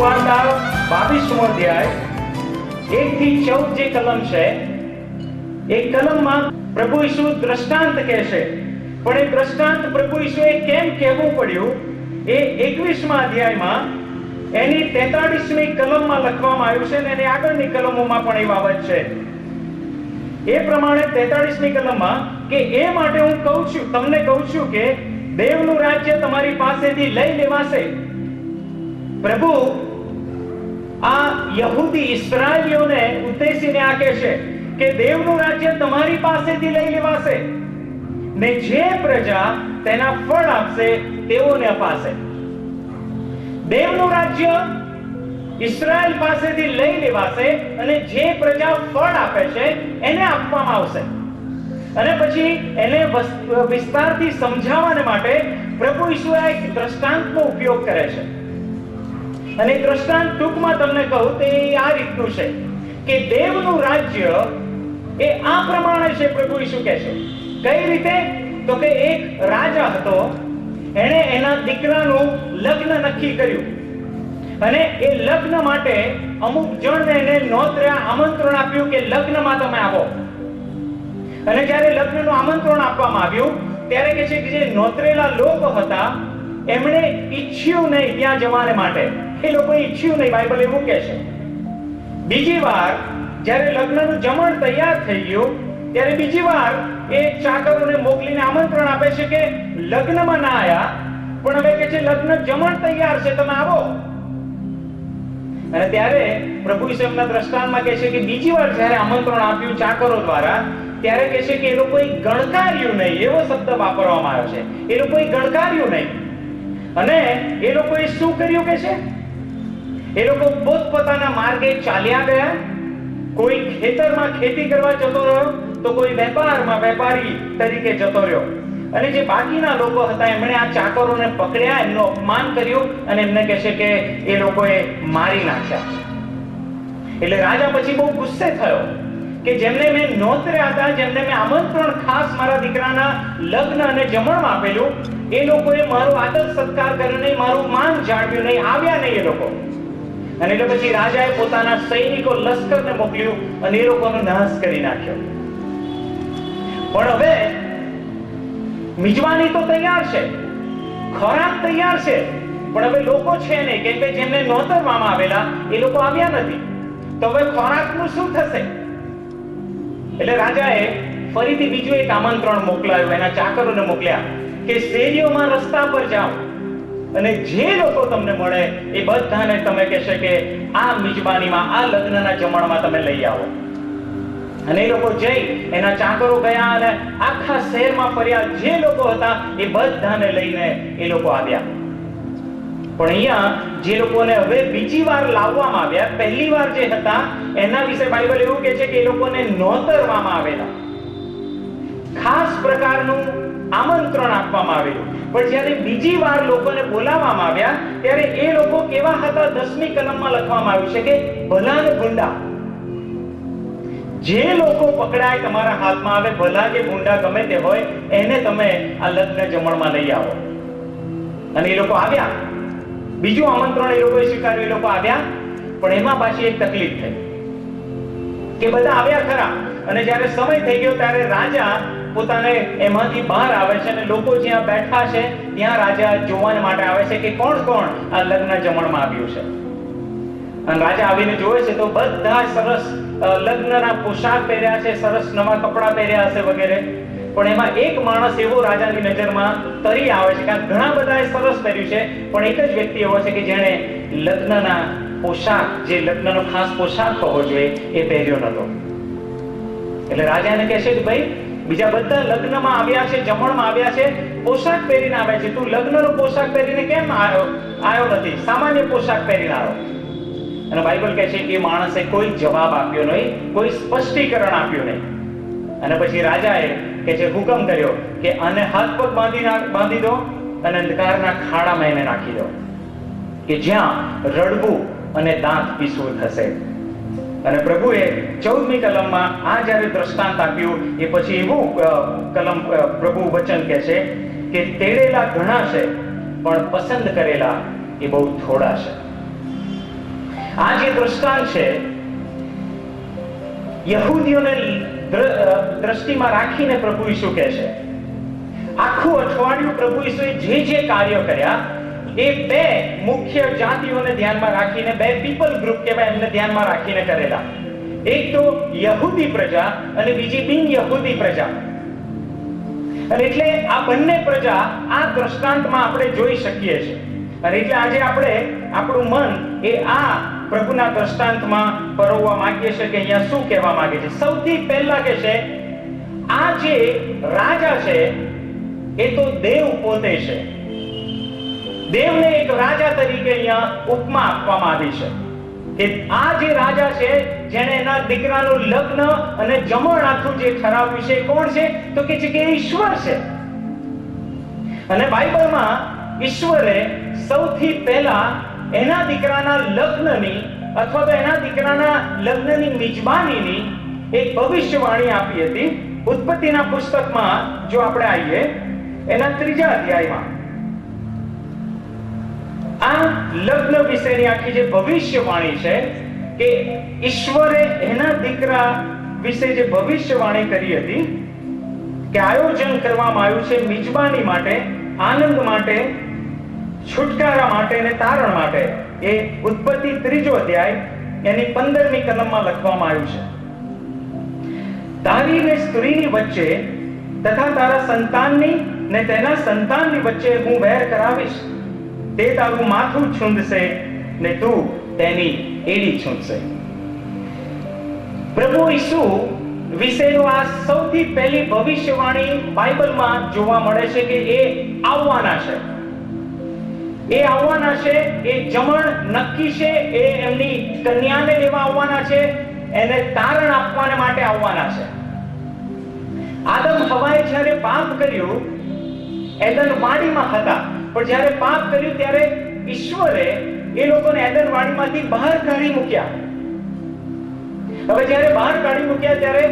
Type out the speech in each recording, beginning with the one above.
સુવાર્તા 22મો અધ્યાય 1 થી 14 જે કલમ છે, એ કલમમાં પ્રભુ ઈસુ દ્રષ્ટાંત કહેશે. પણ એ દ્રષ્ટાંત પ્રભુ ઈસુએ કેમ કહેવું પડ્યું એ 21મા અધ્યાયમાં એની 43મી કલમમાં લખવામાં આવ્યું છે, અને એની આગળની કલમોમાં પણ એ બાબત છે. એ પ્રમાણે 43મી કલમમાં કે એ માટે હું તમને કહું છું કે દેવનું રાજ્ય તમારી પાસેથી લઈ લેવાશે. પ્રભુ આ યહૂદી ઇસ્રાએલીઓને ઉદ્દેશીને આ કહેશે કે દેવનું રાજ્ય તમારી પાસેથી લઈ લેવાશે ને જે પ્રજા તેના ફળ આપશે તેઓને અપાશે. દેવનું રાજ્ય ઇસ્રાએલ પાસેથી લઈ લેવાશે અને જે પ્રજા ફળ આપે છે એને આપવામાં આવશે. અને પછી એને વિસ્તારથી સમજાવવાને માટે પ્રભુ ઈસુ એક દ્રષ્ટાંતનો ઉપયોગ કરે છે. અને દ્રષ્ટાંત ટૂંકમાં તમને કહું તો એ આ રીતનું છે કે દેવનું રાજ્ય એ આ પ્રમાણે છે. પ્રભુ ઈસુ કહે છે કઈ રીતે, તો કે એક રાજા હતો, એણે એના દીકરાનું લગ્ન નક્કી કર્યું અને એ લગ્ન માટે અમુક જણને એને નોતર્યા, આમંત્રણ આપ્યું કે લગ્નમાં તમે આવો. અને જ્યારે લગ્નનું આમંત્રણ આપવામાં આવ્યું ત્યારે કહે છે કે જે નોતરેલા લોકો હતા એમણે ઈચ્છ્યું નહીં ત્યાં જવાને માટે. એ લોકોએ ઈચ્છ્યું નહીં, બાઇબલ એવું કહે છે. બીજી વાર જ્યારે લગ્નનું જમણ તૈયાર થઈ ગયું ત્યારે બીજી વાર એ ચાકરોને મોકલીને આમંત્રણ આપે છે કે લગ્નમાં ના આયા પણ હવે કે છે લગ્ન જમણ તૈયાર છે, તમે આવો. અને ત્યારે પ્રભુ ઈસુ એમના દ્રષ્ટાંતમાં કહે છે કે બીજી વાર જ્યારે આમંત્રણ આપ્યું ચાકરો દ્વારા ત્યારે કહે છે કે એ લોકોએ ગણકાર્યું નહીં, એવો શબ્દ વાપરવામાં આવ્યો છે. એ લોકોએ ગણકાર્યું નહીં. અને એ લોકોએ શું કર્યું કે છે, એ લોકો પોતપોતાના માર્ગે ચાલ્યા ગયા. કોઈ ખેતરમાં ખેતી કરવા જતો રહ્યો તો કોઈ વેપારમાં વેપારી તરીકે જતો રહ્યો. અને જે બાકીના લોકો હતા એમણે આ ચાકરોને પકડ્યા, એમનું અપમાન કર્યું અને એમને કહે છે કે એ લોકોએ મારી નાખ્યા. એટલે રાજા પછી બહુ ગુસ્સે થયો કે જેમને મેં નોતર્યા હતા, જેમને મેં આમંત્રણ ખાસ મારા દીકરાના લગ્ન અને જમણમાં આપેલું, એ લોકોએ મારો આદર સત્કાર કર્યો નહીં, મારું માન જાળવ્યું નહીં, આવ્યા નહીં એ લોકો. અને એટલે પછી રાજાએ પોતાના સૈનિકો લશ્કરને મોકલ્યું અને એ લોકોનો નાશ કરી નાખ્યો. પણ હવે મિજબાની તો તૈયાર છે, ખોરાક તૈયાર છે, પણ હવે લોકો છે નહીં, કેમ કે જેમને નોતરવામાં આવેલા એ લોકો આવ્યા નથી. તો હવે ખોરાકનું શું થશે? એટલે રાજાએ ફરીથી બીજું એક આમંત્રણ મોકલાયું, એના ચાકરોને મોકલ્યા કે શેરીઓમાં રસ્તા પર જાઓ અને જે લોકો તમને મળે એ બધાને તમે કહેશે કે આ મિજબાનીમાં, આ લગ્નના જમણમાં તમે લઈ આવો. અને એ લોકો જઈ, એના ચાકરો ગયા અને આખા શહેરમાં ફર્યા, જે લોકો હતા એ બધાને લઈને એ લોકો આવ્યા. પણ અહીંયા જે લોકોને હવે બીજી વાર લાવવામાં આવ્યા, પહેલી વાર જે હતા એના વિશે બાઇબલ એવું કહે છે કે એ લોકોને નોતરવામાં આવેલા, ખાસ પ્રકારનું આમંત્રણ આપવામાં આવેલું. પણ જ્યારે બીજી વાર લોકોને બોલાવવામાં આવ્યા ત્યારે એ લોકો કેવા હતા, 10મી કલમમાં લખવામાં આવ્યું છે કે ભલા અને ભૂંડા. જે લોકો પકડાય તમારા હાથમાં આવે, ભલા કે ભૂંડા ગમે તે હોય, એને તમે આ લગ્ન જમણમાં લઈ આવો. અને એ લોકો આવ્યા. બીજું આમંત્રણ એ લોકોએ સ્વીકાર્યું, એ લોકો આવ્યા. પણ એમાં પાછી એક તકલીફ થઈ કે બધા આવ્યા ખરા, અને જ્યારે સમય થઈ ગયો ત્યારે રાજા પોતાને એમાંથી બહાર આવે છે અને લોકો જ્યાં બેઠા છે ત્યાં રાજા જોવા માટે આવે છે કે કોણ કોણ આ લગ્ન જમણમાં આવ્યું છે. અને રાજા આવીને જોવે છે તો બધા સરસ લગ્નના પોશાક પહેર્યા છે, સરસ નવા કપડા પહેર્યા હશે વગેરે. પણ એમાં એક માણસ એવો રાજાની નજરમાં તરી આવે છે કે ઘણા બધાએ સરસ પહેર્યું છે, પણ એક જ વ્યક્તિ એવો છે કે જેણે લગ્નના પોશાક, જે લગ્નનો ખાસ પોશાક હોવો જોઈએ, એ પહેર્યો નતો. એટલે રાજા એને કહે છે કે ભાઈ બીજા બધા લગ્નમાં આવ્યા છે, જમણમાં આવ્યા છે, પોશાક પહેરીને આવ્યા છે, તું લગ્નનો પોશાક પહેરીને કેમ આવ્યો નથી, સામાન્ય પોશાક પહેરીને આવ્યો. અને બાઇબલ કહે છે કે એ માણસે કોઈ જવાબ આપ્યો નહીં, કોઈ સ્પષ્ટીકરણ આપ્યું નહીં. અને પછી રાજાએ કે છે હુકમ કર્યો કે આને હાથ પગ બાંધી દો અને અંધકારના ખાડામાં એને નાખી દો કે જ્યાં રડવું અને દાંત પીસવું થશે. અને પ્રભુએ 14મી કલમમાં આ જ્યારે દ્રષ્ટાંત આપ્યું એ પછી એવું પ્રભુ વચન કહે છે કે તેડેલા ઘણા છે પણ પસંદ કરેલા એ બહુ થોડા છે. આ જે દ્રષ્ટાંત છે યહૂદીઓને દ્રષ્ટિમાં રાખીને પ્રભુ ઈસુ કહે છે, આખું અઠવાડિયું પ્રભુ ઈસુએ જે કાર્યો કર્યા એ બે મુખ્ય જાતિઓને ધ્યાનમાં રાખીને, બે પીપલ ગ્રુપ કહેવાય એમને ધ્યાનમાં રાખીને કરેલા. એક તો યહૂદી પ્રજા અને બીજી બિન યહૂદી પ્રજા. અને એટલે આ બંને પ્રજા આ દ્રષ્ટાંતમાં આપણે જોઈ શકીએ છીએ. અને એટલે આજે આપણે આપણું મન એ આ પ્રભુના દ્રષ્ટાંતમાં પરોવવા માંગીએ છીએ કે અહીંયા શું કહેવા માંગે છે. સૌથી પહેલા કે છે આ જે રાજા છે એ તો દેવ પોતે છે. દેવને એક રાજા તરીકે અહીંયા ઉપમા આપવામાં આવી છે કે આ જે રાજા છે જેણે એના દીકરાનું લગ્ન અને જમણ આખું જે ઠરાવ્યું છે કોણ છે? તો કે છે કે ઈશ્વર છે. અને બાઇબલમાં ઈશ્વરે સૌથી પહેલા એના દીકરાના લગ્નની અથવા તો એના દીકરાના લગ્નની મિજબાનીની એક ભવિષ્યવાણી આપી હતી. ઉત્પત્તિના પુસ્તકમાં જો આપણે આવીએ એના 3 અધ્યાયમાં આ લગ્ન વિશેની આખી જે ભવિષ્યવાણી છે કે ઈશ્વરે એના દીકરા વિશે જે ભવિષ્યવાણી કરી હતી કે આયોજન કરવામાં આવ્યું છે મિજબાની માટે, આનંદ માટે, છુટકારા માટે અને તારણ માટે. એ ઉત્પત્તિ 3 અધ્યાય એની 15મી કલમમાં લખવામાં આવ્યું છે. તારી ને સ્ત્રીની વચ્ચે તથા તારા સંતાનની ને તેના સંતાનની વચ્ચે હું વેર કરાવીશ. તે તારું માથું છૂંદશે ને તું તેની એડી છૂંદશે. પ્રભુ ઈસુ વિશેનો આ સૌથી પહેલી ભવિષ્યવાણી બાઇબલમાં જોવા મળે છે કે એ આવવાના છે. એ આવવાના છે, એ જમણ નક્કી છે, એ એમની કન્યાને લેવા આવવાના છે, એને તારણ આપવાને માટે આવવાના છે. આદમ હવાએ જ્યારે પાપ કર્યું એદન વાડીમાં હતા, પણ જ્યારે પાપ કર્યું ત્યારે ઈશ્વરે એ લોકોને એદન વાડીમાંથી બહાર કાઢી મૂક્યા. હવે જ્યારે બહાર કાઢી મૂક્યા ત્યારે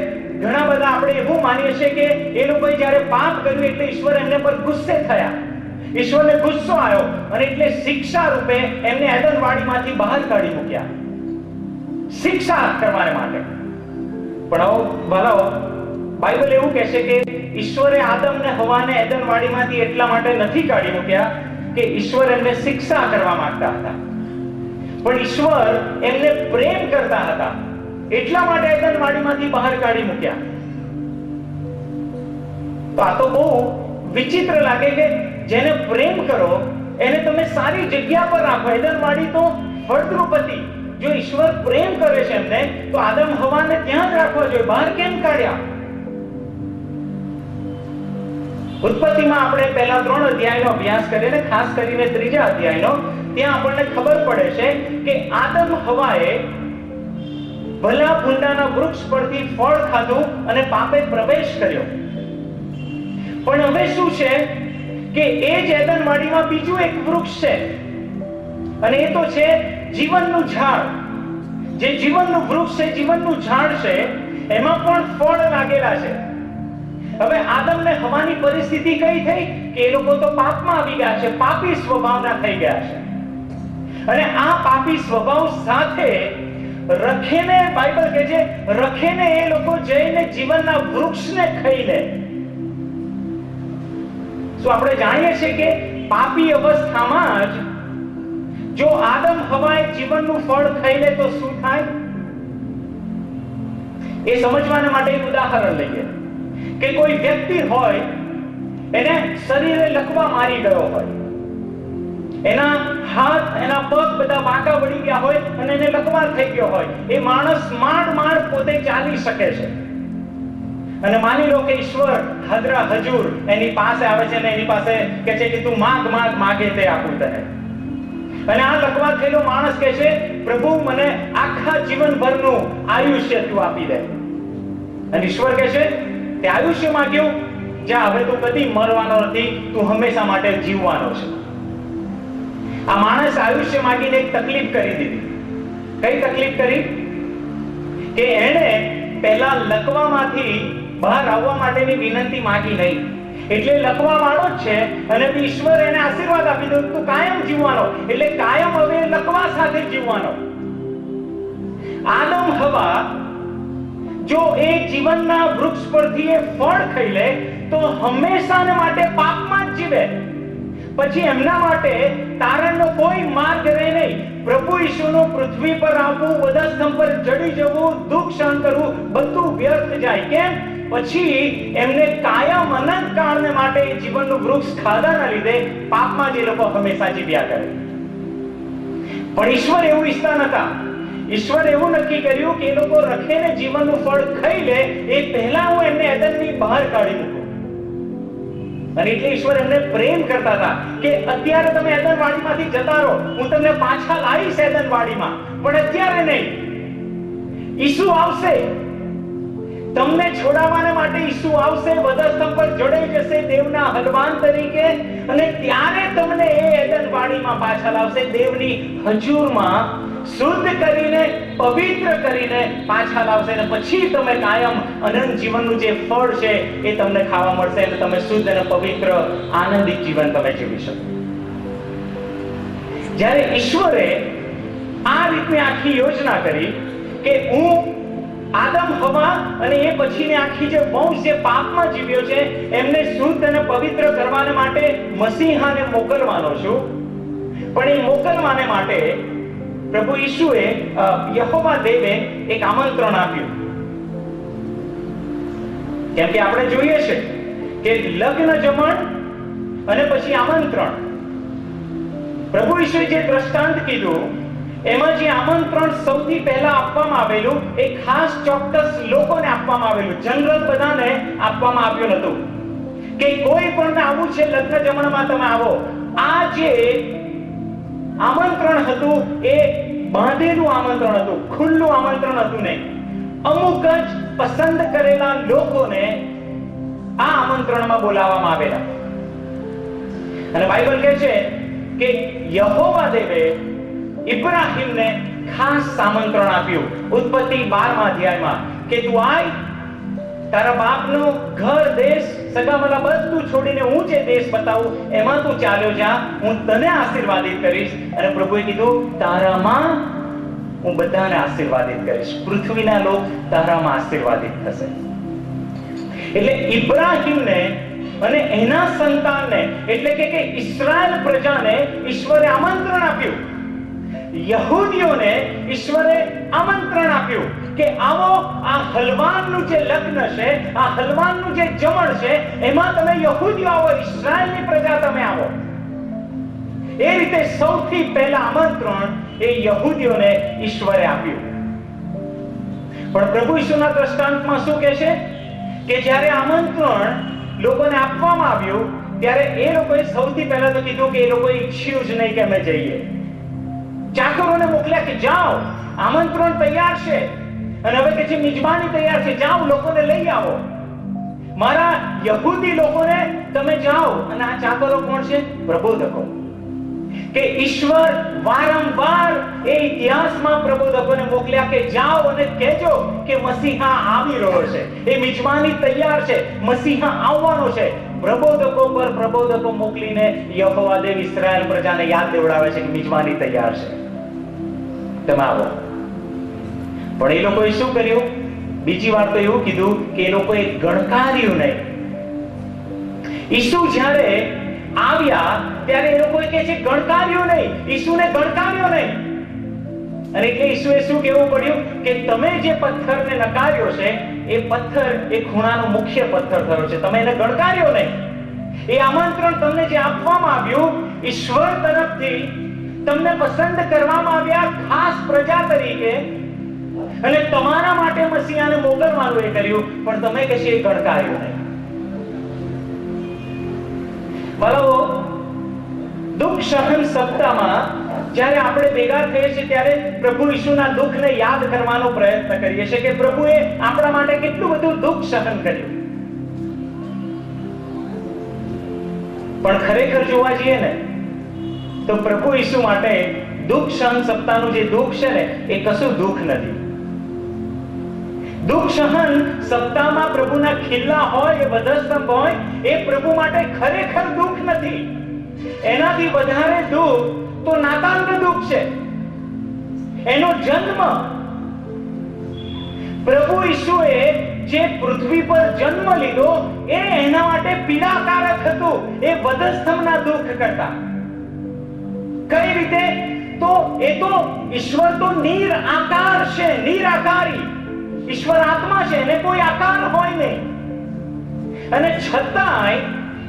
ઘણા બધા આપણે એવું માનીએ છીએ કે એ લોકોએ જ્યારે પાપ કર્યું એટલે ઈશ્વર એમને પર ગુસ્સે થયા. ઈશ્વરને ગુસ્સો આવ્યો અને એટલે શિક્ષા રૂપે એમને એદન વાડીમાંથી બહાર કાઢી મૂક્યા, શિક્ષા કરવા માટે. પણ ભલાઓ બાઇબલ એવું કહે છે કે ઈશ્વરે આદમ ને હવાને એદન વાડીમાંથી એટલા માટે નથી કાઢી મૂક્યા કે ઈશ્વર એમને શિક્ષા કરવા માંગતા હતા, પણ ઈશ્વર એમને પ્રેમ કરતા હતા એટલા માટે એદન વાડીમાંથી બહાર કાઢી મૂક્યા. તો આ તો બહુ વિચિત્ર લાગે કે જેને પ્રેમ કરો એને તમે સારી જગ્યા પર રાખો. એદન વાડી તો ફળદ્રુપ હતી. જો ઈશ્વર પ્રેમ કરે છે એમને તો આદમ હવાને ત્યાં જ રાખવા જોઈએ, બહાર કેમ કાઢ્યા? ઉત્પત્તિમાં આપણે પહેલા 3 અધ્યાયનો અભ્યાસ કરીએ ને ખાસ કરીને 3 અધ્યાયનો, ત્યાં આપણને ખબર પડે છે કે આદમ હવાએ ભલા ભૂંડાના વૃક્ષ પરથી ફળ ખાધું અને પાપે પ્રવેશ કર્યો. પણ હવે શું છે કે એ જ એદનવાડીમાં બીજું એક વૃક્ષ છે અને એ તો છે જીવનનું ઝાડ. જે જીવનનું વૃક્ષ છે, જીવનનું ઝાડ છે, એમાં પણ ફળ લાગેલા છે. હવે આદમ ને હવાની પરિસ્થિતિ કઈ થઈ કે એ લોકો તો પાપમાં આવી ગયા છે, પાપી સ્વભાવના થઈ ગયા છે. અને આ પાપી સ્વભાવ સાથે રખેને, બાઇબલ કહે છે રખેને એ લોકો જઈને જીવનના વૃક્ષને ખાઈ લે. શું આપણે જાણીએ છીએ કે પાપી અવસ્થામાં જ જો આદમ હવાએ જીવનનું ફળ ખાઈ લે તો શું થાય? એ સમજવાના માટે એક ઉદાહરણ લઈએ કે કોઈ વ્યક્તિ હોય, એને શરીરે લકવા મારી ગયો હોય, એના હાથ એના પગ બધા વાંકા વળી ગયા હોય અને એને લકવા થઈ ગયો હોય. એ માણસ માંડ પોતે ચાલી શકે છે અને માની લો કે ઈશ્વર હજરા હજુર એની પાસે આવે છે અને એની પાસે કહે છે કે તું માગે તે આપું તને. અને આ લકવા થયેલો માણસ કહે છે પ્રભુ મને આખા જીવનભરનું આયુષ્ય તું આપી દે. અને ઈશ્વર કહે છે તે આયુષ્ય માંગ્યું, જા હવે તું કદી મરવાનો નથી, તું હંમેશા માટે જીવવાનો છે. આ માણસ આયુષ્ય માંગીને એક તકલીફ કરી દીધી. કઈ તકલીફ કરી? કે એને પહેલા લકવામાંથી બહાર આવવા માટેની વિનંતી માંગી નહીં. એટલે લકવા વાળો જ છે અને ઈશ્વર એને આશીર્વાદ આપી દો તું કાયમ જીવવાનો. એટલે કાયમ હવે લકવા સાથે જીવવાનો. આદમ હવા જો એ જીવનના વૃક્ષ પરથી એ ફળ ખાઈ લે તો હંમેશાને માટે પાપમાં જ જીવે. પછી એમના માટે તારણનો કોઈ માર્ગ રહે નહીં. પ્રભુ ઈસુનું પૃથ્વી પર આવવું, વધસ્તંભ પર ચડી જવું, દુઃખ સહન કરવું, બધું વ્યર્થ જાય. કેમ? પછી એમને કાયમ અનંત કાળને માટે જીવનનું વૃક્ષ ખાધાના લીધે પાપમાં જ એ લોકો હંમેશા જીવ્યા કરે. પણ ઈશ્વર એવું ઈચ્છતા નતા. ઈશ્વર એવું નક્કી કર્યું કે એ લોકો રખેને જીવનનું ફળ ખાઈ લે એ પહેલા હું એમને એદનની બહાર કાઢી મૂકું. અને એટલે ઈશ્વર એમને પ્રેમ કરતા હતા કે અત્યારે તમે એદન વાડીમાંથી જતા રહો, હું તમને પાછા લાવીશ એદન વાડીમાં, પણ અત્યારે નહીં. ઈસુ આવશે, તમને છોડાવવાને માટે ઈસુ આવશે, વધસ્તંભ પર જોડાઈ જશે દેવના હલવાન તરીકે, અને ત્યારે તમને એ એદન વાડીમાં પાછા લાવશે, દેવની હજુરમાં શુદ્ધ કરીને, પવિત્ર કરીને પાછા લાવશે. અને પછી તમે કાયમ અનંત જીવનનું જે ફળ છે એ તમને ખાવા મળશે અને તમે શુદ્ધ અને પવિત્ર આનંદિત જીવન તમે જીવી શકો. જ્યારે ઈશ્વરે આ રીતની આખી યોજના કરી કે હું આદમ હવા અને એ પછીની આખી જે વંશ જે પાપમાં જીવ્યો છે એમને શુદ્ધ અને પવિત્ર કરવાને માટે મસીહાને મોકલવાનો છું. પણ એ મોકલવાને માટે પ્રભુ ઈસુએ યહોવા દેવે એક આમંત્રણ આપ્યું. કેમ કે આપણે જોઈએ છે કે લગ્ન જમણ અને પછી આમંત્રણ. પ્રભુ ઈસુએ જે દ્રષ્ટાંત કીધું એમાં જે આમંત્રણ સૌથી પહેલા આપવામાં આવેલું એ ખાસ ચોક્કસ લોકોને આપવામાં આવેલું, જનરલ બધાને આપવામાં આવ્યું નતું કે કોઈ પણ આવું છે લગ્ન જમણમાં તમે આવો. આ જે આમંત્રણ હતું એ બાંધેલું આમંત્રણ હતું, ખુલ્લું આમંત્રણ હતું નહીં. અમુક જ પસંદ કરેલા લોકોને આ આમંત્રણમાં બોલાવવામાં આવેલા. અને બાઇબલ કહે છે કે યહોવા દેવે ઇબ્રાહીમને ખાસ આમંત્રણ આપ્યું ઉત્પત્તિ 12મા અધ્યાયમાં કે તું આય, તારા બાપનું ઘર, દેશ, સગામલા બધું છોડીને હું જે દેશ બતાવું એમાં તું ચાલ્યો જા, હું તને આશીર્વાદિત કરીશ. અને પ્રભુએ કીધું તારામાં હું બધાને આશીર્વાદિત કરીશ, પૃથ્વીના લોક તારામાં આશીર્વાદિત થશે. એટલે ઇબ્રાહીમને અને એના સંતાનને એટલે કે ઇસ્રાએલ પ્રજાને ઈશ્વરે આમંત્રણ આપ્યું. યહૂદીઓને ઈશ્વરે આમંત્રણ આપ્યું કે આવો, આ હલવાનનું જે લગ્ન છે, આ હલવાનનું જે જમણ છે એમાં તમે યહૂદીઓ આવો, ઇસ્રાએલની પ્રજા તમે આવો. એ રીતે સૌથી પહેલા આમંત્રણ એ યહૂદીઓને ઈશ્વરે આપ્યું. પણ પ્રભુ ઈસુના દ્રષ્ટાંતમાં શું કહે છે કે જ્યારે આમંત્રણ લોકોને આપવામાં આવ્યું ત્યારે એ લોકોએ સૌથી પહેલા તો કીધું કે એ લોકોએ ઈચ્છ્યું જ નહીં કે અમે જઈએ. ચાકરોને મોકલ્યા કે જાઓ, આમંત્રણ તૈયાર છે અને હવે કે છે મિજબાની તૈયાર છે, જાઓ લોકોને લઈ આવો. મારા યહૂદી લોકોને તમે જાઓ. અને આ ચાકરો કોણ છે? પ્રબોધકો. કે ઈશ્વર વારંવાર એ ઇતિહાસમાં પ્રબોધકોને મોકલ્યા કે જાઓ અને કહેજો કે મસીહા આવી રહ્યો છે, એ મિજબાની તૈયાર છે, મસીહા આવવાનો છે. પ્રબોધકો પર પ્રબોધકો મોકલીને યહોવા દેવ ઇસ્રાએલ પ્રજાને યાદ દેવડાવે છે કે મિજબાની તૈયાર છે, તમે આવો. પણ એ લોકોએ શું કર્યું? બીજી વાર તો એવું કીધું કે એ લોકોએ ગણકાર્યું નહીં. ઈસુ જ્યારે આવ્યા ત્યારે એ લોકોએ કહે છે ગણકાર્યું નહીં, ઈસુને ગણકાર્યો નહીં. અને એટલે ઈસુએ શું કહેવું પડ્યું કે તમે જે પથ્થરને નકાર્યો છે એ પથ્થર એ ખૂણાનો મુખ્ય પથ્થર થયો છે, તમે એને ગણકાર્યો નહીં. એ આમંત્રણ તમને જે આપવામાં આવ્યું ઈશ્વર તરફથી, તમને પસંદ કરવામાં આવ્યા ખાસ પ્રજા તરીકે અને તમારા માટે મસીહાને મોકલવાનું એ કર્યું, પણ તમે કશી એ ગણકાર્યું નહીં. બાળકો, દુઃખ સહન સપ્તાહમાં જ્યારે આપણે ભેગા થઈએ છીએ ત્યારે પ્રભુ ઈસુના દુઃખને યાદ કરવાનો પ્રયત્ન કરીએ છીએ કે પ્રભુએ આપણા માટે કેટલું બધું દુઃખ સહન કર્યું. પણ ખરેખર જોવા જઈએ ને તો પ્રભુ ઈસુ માટે દુઃખ સહન સપ્તાહનું જે દુઃખ છે ને એ કશું દુઃખ નથી. દુઃખ સહન સપ્તાહમાં પ્રભુના ખીલ્લા હોય, એ વધસ્તંભ હોય, એ પ્રભુ માટે ખરેખર દુઃખ નથી. એનાથી વધારે દુઃખ તો નાતાલનું દુઃખ છે. એનો જન્મ પ્રભુ ઈસુએ જે પૃથ્વી પર જન્મ લીધો એ એના માટે પીડાકારક હતું, એ વધસ્તંભના દુઃખ કરતા. કઈ રીતે? તો એ તો ઈશ્વર તો નિરાકાર છે, નિરાકારી. ઈશ્વર આત્મા છે, એને કોઈ આકાર હોય નહીં. અને છતાંય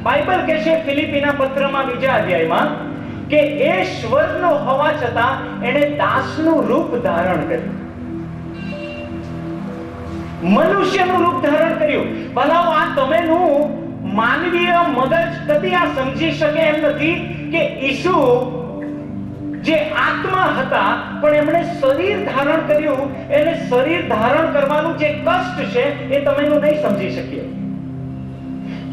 બાઇબલ કહે છે ફિલિપીના પત્રમાં 2 અધ્યાયમાં કે એ સ્વર્ગનો હોવા છતાં એને દાસનું રૂપ ધારણ કર્યું, મનુષ્યનું રૂપ ધારણ કર્યું. ભલાઓ આ તમેનું માનવીય મગજ કદી આ સમજી શકે એમ નથી કે ઈસુ જે આત્મા હતા પણ એમણે શરીર ધારણ કર્યું. એને શરીર ધારણ કરવાનું જે કષ્ટ છે એ તમેનું નહીં સમજી શકીએ.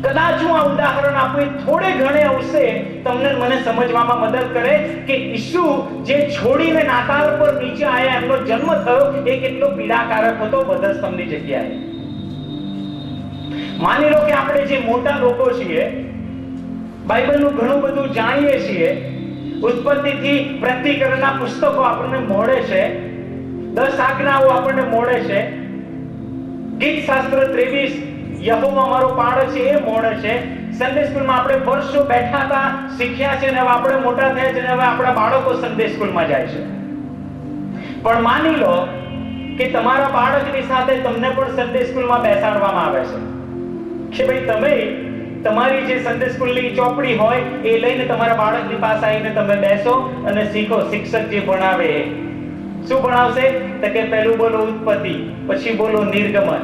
કદાચ હું આ ઉદાહરણ આપું, થોડે ઘણે અંશે તમને મને સમજવામાં મદદ કરે કે ઈસુ જે છોડીને નાતાલ પર નીચે આયા, એમનો જન્મ થયો એ કેટલો પીડાકારક હતો વધસ્તંભની જગ્યાએ. માની લો કે આપણે જે મોટા લોકો છીએ, બાઇબલનું ઘણું બધું જાણીએ છીએ, ઉત્પત્તિથી પ્રતિકરણના પુસ્તકો આપણને મળે છે, 10 આજ્ઞાઓ આપણને મળે છે, ગીત શાસ્ત્ર 23 યહોવા મારો પાડ છે એ મોડે છે. સન્ડે સ્કૂલમાં આપણે વર્ષો બેઠા હતા, શીખ્યા છે, અને હવે આપણે મોટા થયા છે, અને હવે આપણા બાળકો સન્ડે સ્કૂલમાં જાય છે. પણ માની લો કે તમારા બાળકની સાથે તમને પણ સન્ડે સ્કૂલમાં બેસાડવામાં આવે છે કે ભાઈ તમે તમારી જે સન્ડે સ્કૂલની ચોપડી હોય એ લઈને તમારા બાળકની પાસે આવીને તમે બેસો અને શીખો. શિક્ષક જે ભણાવે શું ભણાવશે? તો કે પહેલું બોલો ઉત્પત્તિ, પછી બોલો નિર્ગમન,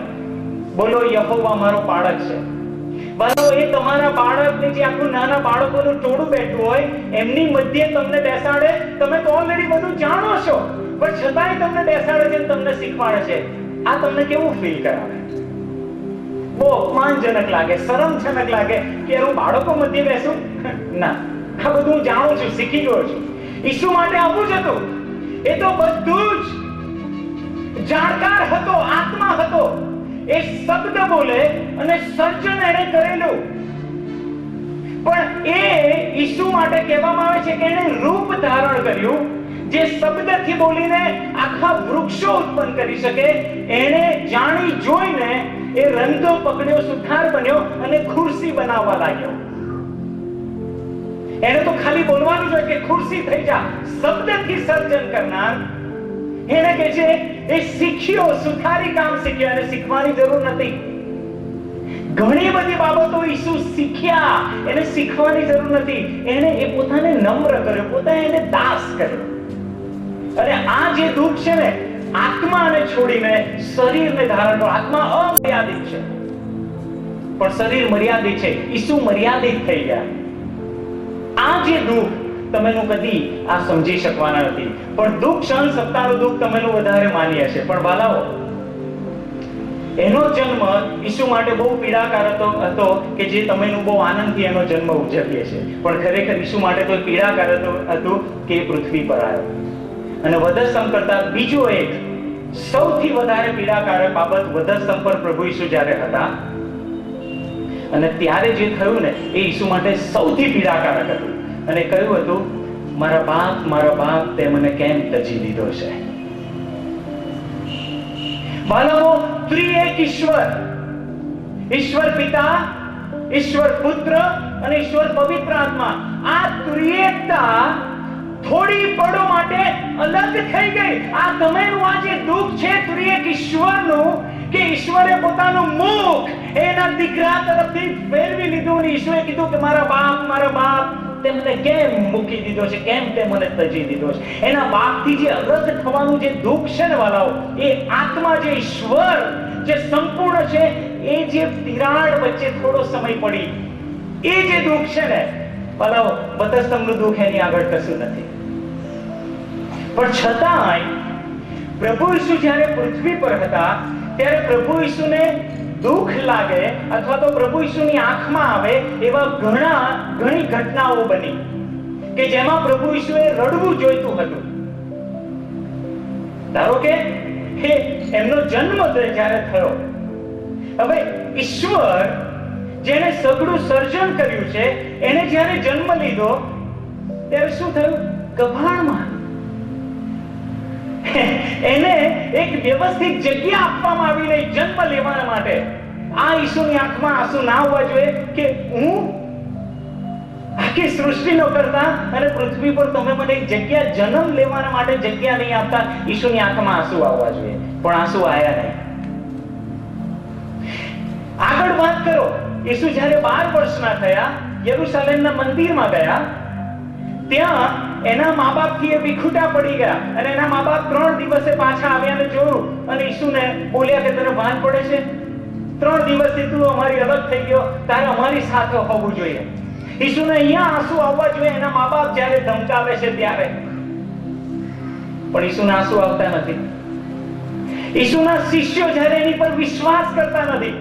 બોલો યહોવા મારો પાડક છે. બાળકો એ તમારા બાળકને જે આખું નાના બાળકોનું ટોળું બેઠું હોય એમની મધ્યે તમને બેસાડે. તમે તો ઓલરેડી બધું જાણો છો, પણ છતાંય તમને બેસાડે છે, તમને શીખવાડે છે. આ તમને કેવું ફીલ કરાવે? બહુ અપમાનજનક લાગે, શરમજનક લાગે કે હું બાળકો મધ્યે બેસું? ના, આ બધું હું જાણું છું, શીખી ગયો છું. ઈસુ માટે આવું જ હતું. એ તો બધું જ જાણકાર હતો, આત્મા હતો. એ શબ્દ બોલે અને સર્જન એને કરેલું. પણ એ ઈસુ માટે કહેવામાં આવે છે કે એને રૂપ ધારણ કર્યું, જે શબ્દથી બોલીને આખા વૃક્ષો ઉત્પન્ન કરી શકે. એને જાણી જોઈને એ રંધો પકડ્યો, સુથાર બન્યો અને ખુરશી બનાવવા લાગ્યો. એને તો ખાલી બોલવાનું છે કે ખુરશી થઈ જા. શબ્દથી સર્જન કરનાર એને કહે છે એ શીખ્યો, સુથારી કામ શીખ્યો. એને શીખવાની જરૂર નથી. ઘણી બધી બાબતો ઈસુ શીખ્યા, એને શીખવાની જરૂર નથી. એને એ પોતાને નમ્ર કર્યો, પોતાને એને દાસ કર્યો. અને આ જે દુઃખ છે ને, આત્માને છોડીને શરીરને ધારણ કરો. આત્મા અમર્યાદિત છે પણ શરીર મર્યાદિત છે. ઈસુ મર્યાદિત થઈ ગયા. આ જે દુઃખ તમેનું કદી આ સમજી શકવાના નથી. પણ દુઃખ સહન સત્તાનું દુઃખ તમેનું વધારે માની હશે. પણ વાલાઓ, એનો જન્મ ઈસુ માટે બહુ પીડાકારક હતો કે જે તમેનું બહુ આનંદથી એનો જન્મ ઉજવીએ છે. પણ ખરેખર ઈસુ માટે તો પીડાકારક હતું કે પૃથ્વી પર આવ્યો. અને વધસ્તંભ કરતા બીજો એક સૌથી વધારે પીડાકારક બાબત, વધસ્તંભ પર પ્રભુ ઈસુ જ્યારે હતા અને ત્યારે જે થયું ને એ ઈસુ માટે સૌથી પીડાકારક હતું. અને કહ્યું હતું, મારા બાપ તે મને કેમ તજી લીધો છે. બાળકો, ત્રિએક ઈશ્વર, ઈશ્વર પિતા, ઈશ્વર પુત્ર અને ઈશ્વર પવિત્ર આત્મા, આ ત્રિએકતા થોડી પળો માટે અલગ થઈ ગઈ. આ તમેનું આ જે દુઃખ છે ત્રિએક ઈશ્વરનું, કે ઈશ્વરે પોતાનું મુખ એના દીકરા તરફથી ફેરવી લીધું અને ઈશ્વરે કીધું કે મારા બાપ તે મને કેમ મૂકી દીધો છે, કેમ તે મને તજી દીધો છે. એના બાપથી જે અલગ થવાનું જે દુઃખ છે ને વાલાઓ, એ આત્મા જે ઈશ્વર જે સંપૂર્ણ છે, એ જે તિરાડ વચ્ચે થોડો સમય પડી, એ જે દુઃખ છે ને વાલાઓ, વધસ્તંભનું દુઃખ એની આગળ કશું નથી. પણ છતાંય પ્રભુ ઈસુ જ્યારે પૃથ્વી પર હતા ત્યારે પ્રભુ ઈસુને દુઃખ લાગે અથવા તો પ્રભુ ઈસુની આંખમાં આવે એવા ઘણી ઘટનાઓ બની કે જેમાં પ્રભુ ઈસુએ રડવું જોઈતું હતું. ધારો કે એમનો જન્મ જ્યારે થયો, હવે ઈશ્વર જેને સગળું સર્જન કર્યું છે એને જ્યારે જન્મ લીધો ત્યારે શું થયું? ગભાણમાં એને એક વ્યવસ્થિત જગ્યા આપવામાં આવી નહીં જન્મ લેવા માટે. આ ઈસુની આંખમાં આંસુ ના હોવા જોઈએ કે હું આખી સૃષ્ટિનો કરતા અને પૃથ્વી પર તમે મને એક જગ્યા જન્મ લેવા માટે જગ્યા નહીં આપતા. ઈસુની આંખમાં આંસુ આવવા જોઈએ, પણ આંસુ આયા નહીં. આગળ વાત કરો, ઈસુ જ્યારે 12 વર્ષના થયા, યરુશલેમના મંદિરમાં ગયા, ત્યાં એના મા-બાપથી એ વિખૂટા પડી ગયા અને એના મા-બાપ 3 દિવસે પાછા આવ્યા અને જોયું અને ઈસુને બોલ્યા કે તને ભાન પડે છે? 3 દિવસથી તું અમારી અલગ થઈ ગયો, તારે અમારી સાથે હોવું જોઈએ. ઈસુને અહીંયા આંસુ આવવા જોઈએ એના મા-બાપ જ્યારે ધમકાવે છે ત્યારે, પણ ઈસુના આંસુ આવતા નથી. ઈસુના શિષ્યો જ્યારે એની પર વિશ્વાસ કરતા નથી.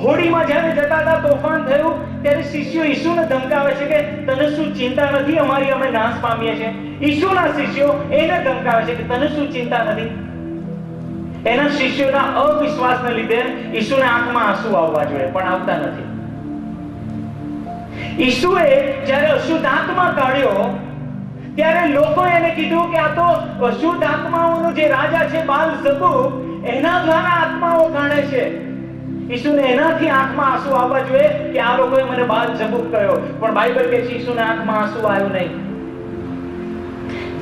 હોડીમાં જ્યારે જતા હતા, તોફાન થયું ત્યારે શિષ્યો ઈસુને ધમકાવે છે કે તને શું ચિંતા નથી, અમારી અમે નાશ પામીએ છીએ. ઈસુના શિષ્યો એને ધમકાવે છે કે તને શું ચિંતા નથી. એના શિષ્યોના અવિશ્વાસને લીધે ઈસુના આંખમાં આંસુ આવવા જોઈએ, પણ આવતા નથી. ઈસુએ જ્યારે અશુદ્ધ આત્મા કાઢ્યો ત્યારે લોકોએ એને કીધું કે આ તો અશુદ્ધ આત્માઓનો જે રાજા છે બાલ-ઝબૂબ, એના દ્વારા આત્માઓ કાઢે છે. ઈસુને એનાથી આંખમાં આંસુ આવવા જોઈએ કે આ લોકોએ મને બાલ-ઝબૂબ કહ્યો, પણ બાઇબલ કહે છે ઈસુના આંખમાં આંસુ આવ્યું નહીં.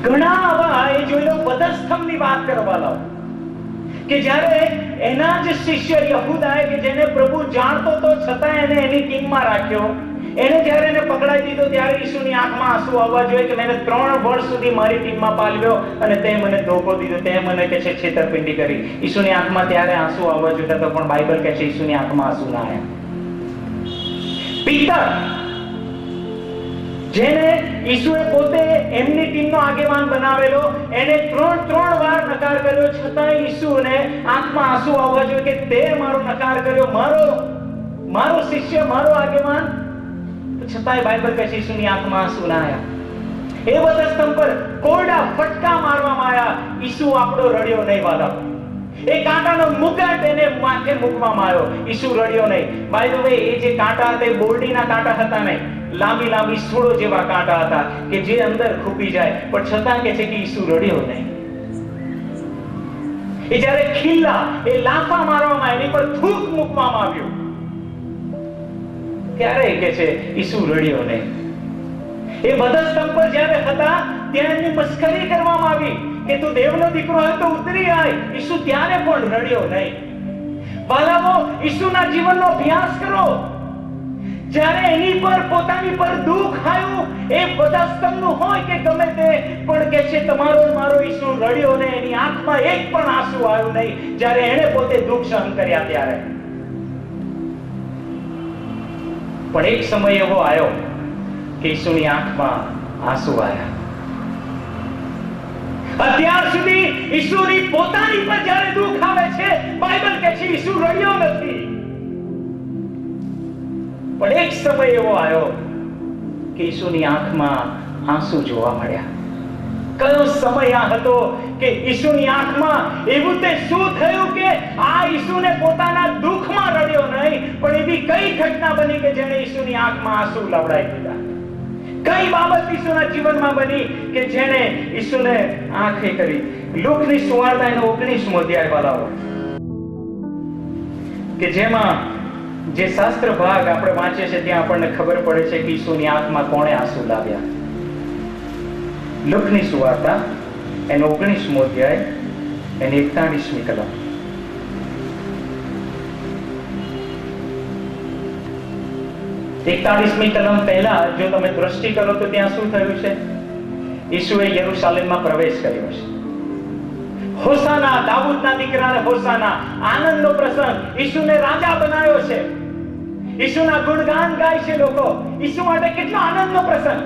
ઘણા આવા એ જોઈ લો વધસ્તંભની વાત કરવા લાવ કે જ્યારે એના જ શિષ્ય યહૂદાએ કે જેને પ્રભુ જાણતો તો છતાં એને એની ટીમમાં રાખ્યો, એને જ્યારે એને પકડાઈ દીધો ત્યારે ઈસુની આંખમાં આંસુ આવવા જોઈએ કે મેં 3 વર્ષ સુધી મારી ટીમમાં પાલવ્યો અને તે મને ધોકો દીધો, તે મને કે છે છેતરપિંડી કરી. ઈસુની આંખમાં ત્યારે આંસુ આવવા જોઈતા તો, પણ બાઇબલ કહે છે ઈસુની આંખમાં આંસુ ના આવ્યા. પીતર, જેને ઈસુએ પોતે એમની ટીમનો આગેવાન બનાવેલો, એને 3 વાર નકાર કર્યો, છતાં ઈસુને આંખમાં આંસુ આવવા જોઈએ કે તે મારો નકાર કર્યો, મારો શિષ્ય, મારો આગેવાન, છતાંય બાઇબલ કહે છે ઈસુની આંખમાં આંસુ ના આવ્યા. એ વધસ્તંભ પર કોરડા ફટકા મારવામાં આવ્યા, ઈસુ આપણો રડ્યો નહીં વાલા. એ કાંટાનો મુગટ એને માથે મૂકવામાં આવ્યો, ઈસુ રડ્યો નહીં. બાય ધ વે, એ જે કાંટા હતા એ બોરડીના કાંટા હતા નહીં, લાંબી સૂળો જેવા કાંટા હતા કે જે અંદર ખૂપી જાય, પણ છતાં કે છે કે ઈસુ રડ્યો નહીં. એ જ્યારે ખીલ્લા, એ લાફા મારવામાં, એની પર થૂક મૂકવામાં આવ્યું, ત્યારે કે છે ઈસુ રડ્યો નહીં. એ વધસ્તંભ પર જ્યારે હતા ત્યાં એમની મસ્કરી કરવામાં આવી કે તું દેવનો દીકરો હોય તો ઉતરી આય. ઈસુ ત્યારે પણ રડ્યો નહીં. બાળકો, ઈસુના જીવનનો અભ્યાસ કરો. જ્યારે એની પર પોતાની પર દુઃખ આવ્યું, એ વધસ્તંભનું હોય કે ગમે તે, પણ કે છે તમારો મારો ઈસુ રડ્યો નહીં. એની આંખમાં એક પણ આંસુ આવ્યું નહીં જ્યારે એણે પોતે દુઃખ સહન કર્યા ત્યારે. પણ એક સમય એવો આવ્યો કે ઈસુની આંખમાં આંસુ આવ્યા. અત્યાર સુધી ઈસુની પોતાની પર જ્યારે દુઃખ આવે છે, બાઇબલ કહે છે ઈસુ રડ્યો નથી. પણ એક સમય એવો આવ્યો કે ઈસુની આંખમાં આંસુ જોવા મળ્યા. કયો સમય આ હતો કે ઈસુની આંખમાં એવું તે શું થયું કે આ ઈસુને પોતાના દુઃખમાં રડ્યો નહીં, પણ એવી કઈ ઘટના બની કે જેણે ઈસુની આંખમાં આંસુ લવડાવી દીધા? કઈ બાબત ઈસુના જીવનમાં બની કે જેણે ઈસુને આંખે કરી? લૂકની સુવાર્તા એનો 19મો અધ્યાય વાળાઓ, કે જેમાં જે શાસ્ત્ર ભાગ આપણે વાંચીએ છીએ ત્યાં આપણને ખબર પડે છે કે ઈસુની આંખમાં કોણે આંસુ લાવ્યા. લૂકની સુવાર્તા એનો 19મો અધ્યાય એની 41મી કલમ. એકતાળીસમી કલમ પહેલા જો તમે દ્રષ્ટિ કરો તો ત્યાં શું થયું છે? ઈસુએ યરુશલેમમાં પ્રવેશ કર્યો છે. હોસાના, દાઉદના દીકરાને હોસાના, આનંદનો પ્રસંગ. ઈસુને રાજા બનાવ્યો છે. ઈસુના ગુણગાન ગાય છે લોકો. ઈસુ માટે કેટલો આનંદનો પ્રસંગ!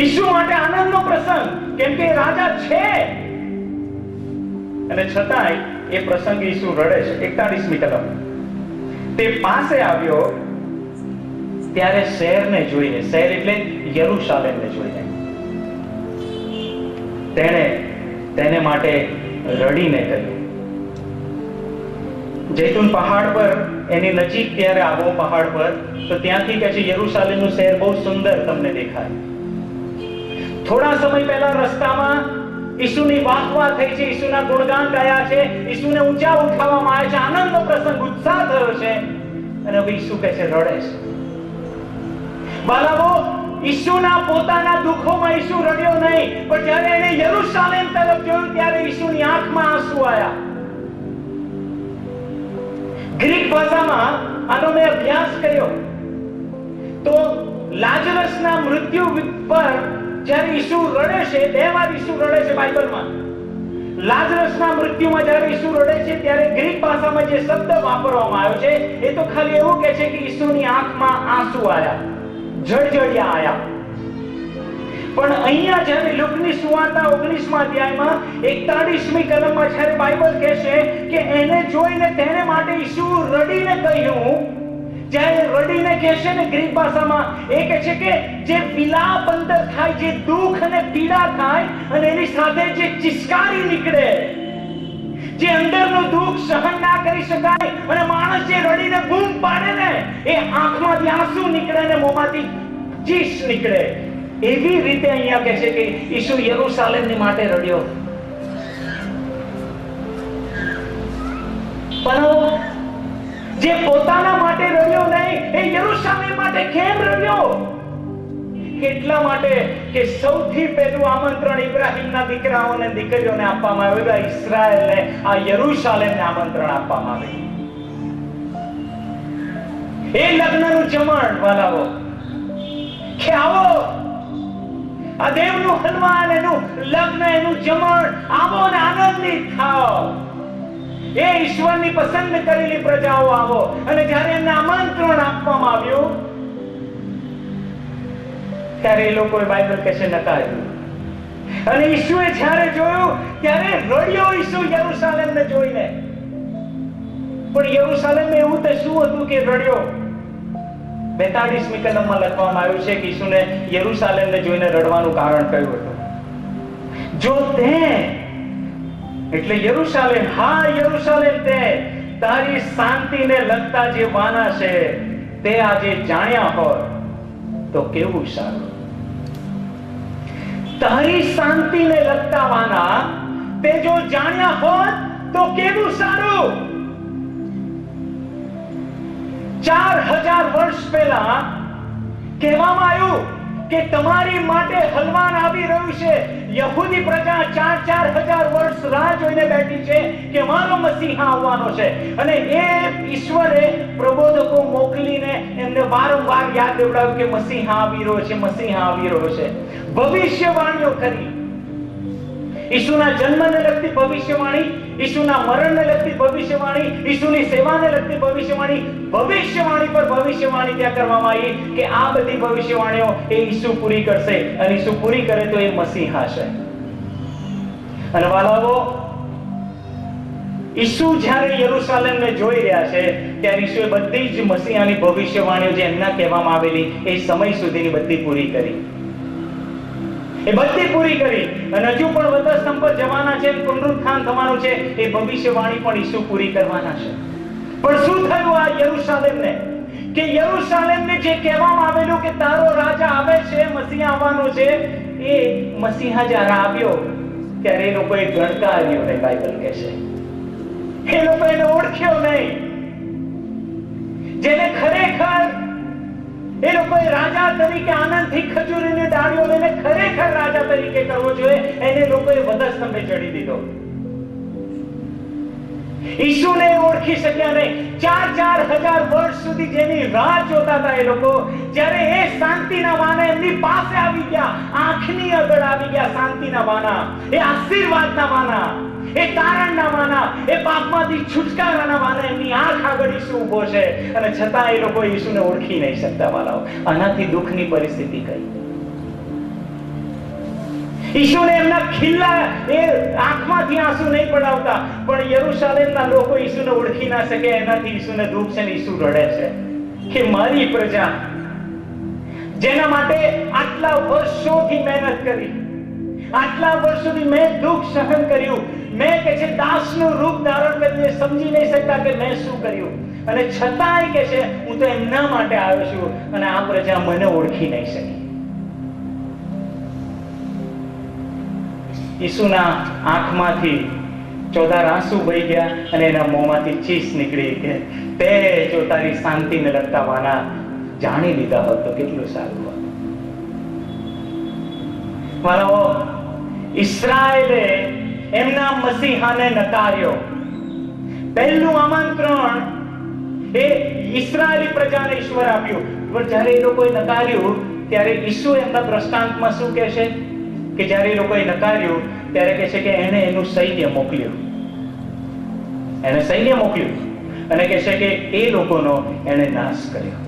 ઈસુ માટે આનંદનો પ્રસંગ, કેમ કે રાજા છે. અને છતાંય એ પ્રસંગ ઈસુ રડે છે. 41મી કલમ. તે પાસે આવ્યો ત્યારે શહેરને જોઈને, શહેર એટલે યરુશલેમને જોઈને, તેને માટે રડીને કહ્યું. જૈતુન પહાડ પર એની નજીક ત્યારે આવો પહાડ પર, તો ત્યાંથી કહે છે યરુશલેમનું શહેર બહુ સુંદર તમને દેખાય. થોડા સમય પહેલા રસ્તામાં ઈસુની વાહવાહ થઈ છે, ઈસુના ગુણગાન ગાયા છે, ઈસુને ઊંચા ઉઠાવવામાં આવ્યા છે, આનંદનો પ્રસંગ, ઉત્સાહ થયો છે, અને હવે ઈસુ કહે છે રડે છે. બાળકો, ઈસુના પોતાના દુઃખોમાં ઈસુ રડ્યો નહીં, પણ જ્યારે એને યરૂશાલેમ તરફ જોયું ત્યારે ઈસુની આંખમાં આંસુ આવ્યા. ગ્રીક ભાષામાં આનો મેં અભ્યાસ કર્યો તો લાજરસના મૃત્યુ પર જ્યારે ઈસુ રડે છે, 2 વાર ઈસુ રડે છે બાઇબલમાં. લાજરસના મૃત્યુમાં જ્યારે ઈસુ રડે છે ત્યારે ગ્રીક ભાષામાં જે શબ્દ વાપરવામાં આવ્યો છે એ તો ખાલી એવું કહે છે કે ઈસુની આંખમાં આંસુ આવ્યા, જળજળિયા આવ્યા. પણ અહીંયા જ્યારે લુકની સુવાર્તા 19મા અધ્યાયમાં 41મી કલમમાં જ્યારે બાઇબલ કહે છે કે એને જોઈને તેને માટે ઈસુ રડીને કહ્યું, જ્યારે રડીને કહેશે ને ગ્રીક ભાષામાં એ કહે છે કે જે વિલાપ અંદર થાય, જે દુઃખ અને પીડા થાય અને એની સાથે જે ચિસ્કારી નીકળે, જે અંદરનું દુઃખ સહન ના કરી શકાય અને માણસ જે રડીને બૂમ પાડે ને, એ આંખમાંથી આંસુ નીકળે ને મોંમાંથી ચીસ નીકળે. એવી રીતે અહીંયા કહે છે કે ઈસુ યરૂશાલેમની માટે રડ્યો. પણ જે પોતાના માટે રડ્યો નહીં, એ યરૂશાલેમ માટે કેમ રડ્યો? એટલા માટે કે સૌથી પહેલું આમંત્રણ ઇબ્રાહીમના દીકરાઓને દીકરીઓને આપવામાં આવ્યું, ઇસ્રાયેલને, આ યરૂશાલેમને આમંત્રણ આપવામાં આવ્યું. એ લગ્નનું જમણ વાલાઓ, કે આવો આ દેવનું હનુમાન, એનું લગ્ન, એનું જમણ, આવો ને આનંદિત થાઓ. એ ઈશ્વરની પસંદ કરેલી પ્રજાઓ આવો. અને જ્યારે એમને આમંત્રણ આપવામાં આવ્યું ત્યારે એ લોકોએ બાઇબલ કહે છે નકાર્યું. અને ઈસુએ જ્યારે જોયું ત્યારે રડ્યો ઈસુ યરૂશાલેમને જોઈને. પણ યરૂશાલેમમાં એવું તો શું હતું કે રડ્યો? 42મી કલમમાં લખવામાં આવ્યું છે કે ઈસુને યરૂશાલેમને જોઈને રડવાનું કારણ કયું હતું? જો તે, એટલે યરૂશાલેમ, હા યરૂશાલેમ, તે તારી શાંતિને લગતા જે વાના છે તે આજે જાણ્યા હોત તો કેવું સારું. તારી શાંતિને લગતા વાના તે જો જાણ્યા હોત તો કેવું સારું. 4000 વર્ષ પહેલા કહેવામાં આવ્યું કે તમારી માટે હલવાન આવી રહ્યું છે. યહૂદી પ્રજા 4000 વર્ષ રાહ જોઈને બેઠી છે કે મારો મસીહા આવવાનો છે. અને એ ઈશ્વરે પ્રબોધકો મોકલીને એમને વારંવાર યાદ દેવડાવ્યું કે મસીહા આવી રહ્યો છે, મસીહા આવી રહ્યો છે. ભવિષ્યવાણીઓ કરી. ઈસુના જન્મને લગતી ભવિષ્યવાણી, ઈસુના મરણને લગતી ભવિષ્યવાણી, ઈસુની સેવાને લગતી ભવિષ્યવાણી, ભવિષ્યવાણી પર ભવિષ્યવાણી ત્યાં કરવામાં આવી કે આ બધી ભવિષ્યવાણીઓ એ ઈસુ પૂરી કરશે, અને ઈસુ પૂરી કરે તો એ મસીહા છે. અને વાલાઓ, ઈસુ જ્યારે યરૂશાલેમને જોઈ રહ્યા છે ત્યારે ઈસુએ બધી જ મસીહાની ભવિષ્યવાણીઓ જે એમના કહેવામાં આવેલી એ સમય સુધીની બધી પૂરી કરી. એ બધી પૂરી કરી. અને હજુ પણ વધસ્તંભ પર જવાના છે, પુનરુત્થાન થવાનું છે, એ ભવિષ્યવાણી પણ ઈસુ પૂરી કરવાના છે. પણ શું થયું આ યરૂશાલેમને? કે યરૂશાલેમને જે કહેવામાં આવેલું કે તારો રાજા આવે છે, મસીહા આવવાનો છે, એ મસીહા જ્યારે આવ્યો ત્યારે એ લોકોએ ગણકાર્યો નહીં. બાઇબલ કહે છે એ લોકો એને ઓળખ્યો નહીં. જેને ખરેખર એ લોકોએ રાજા તરીકે આનંદથી ખજૂરીની ડાળીઓ લઈને ખરેખર રાજા તરીકે કરવો જોઈએ, એને લોકોએ વધસ્તંભે ચડી દીધો. ઈસુને ઓળખી શક્યા નહીં. 4000 વર્ષ સુધી જેની રાહ જોતા હતા એ લોકો, જ્યારે એ શાંતિના વાના એમની પાસે આવી ગયા, આંખની આગળ આવી ગયા, શાંતિના વાના, એ આશીર્વાદના વાના, એ તારણના વાના, એ પાપમાંથી છુટકારાના વાના, એમની આંખ આગળ ઈસુ ઊભો છે, અને છતાં એ લોકો ઈસુને ઓળખી નહીં શકતા. વાલાઓ, આનાથી દુઃખની પરિસ્થિતિ કઈ? ઈસુને એમના ખિલ્લા એ આંખમાંથી આંસુ નહીં પડાવતા, પણ યરૂશાલેમના લોકો ઈસુને ઓળખી ના શકે. એનાથી ઈસુને દુઃખ છે ને ઈસુ રડે છે કે મારી પ્રજા જેના માટે આટલા વર્ષોથી મહેનત કરી, આટલા વર્ષોથી મેં દુઃખ સહન કર્યું, મેં કે છે દાસનું રૂપ ધારણ કરીને સમજી નહીં શકતા કે મેં શું કર્યું, અને છતાંય કે છે હું તો એમના માટે આવ્યો છું, અને આ પ્રજા મને ઓળખી નહીં શકી. ઈસુના આંખમાંથી ચોધાર આંસુ વહી ગયા અને એના મોંમાંથી ચીસ નીકળી કે તે જો તારી શાંતિને લગતા વાના જાણી લીધા હોત તો કેટલું સારું હોત. મારો ઇસ્રાએલે એમના મસીહાને નકાર્યો. પહેલું આમંત્રણ એ ઇસ્રાએલી પ્રજાને ઈશ્વર આપ્યું, પણ જ્યારે એ લોકોએ નકાર્યું ત્યારે ઈસુ એમના દ્રષ્ટાંતમાં શું કહે છે કે જ્યારે એ લોકોએ નકાર્યું ત્યારે કહે છે કે એણે એનું સૈન્ય મોકલ્યું, એને સૈન્ય મોકલ્યું અને કહે છે કે એ લોકોનો એણે નાશ કર્યો,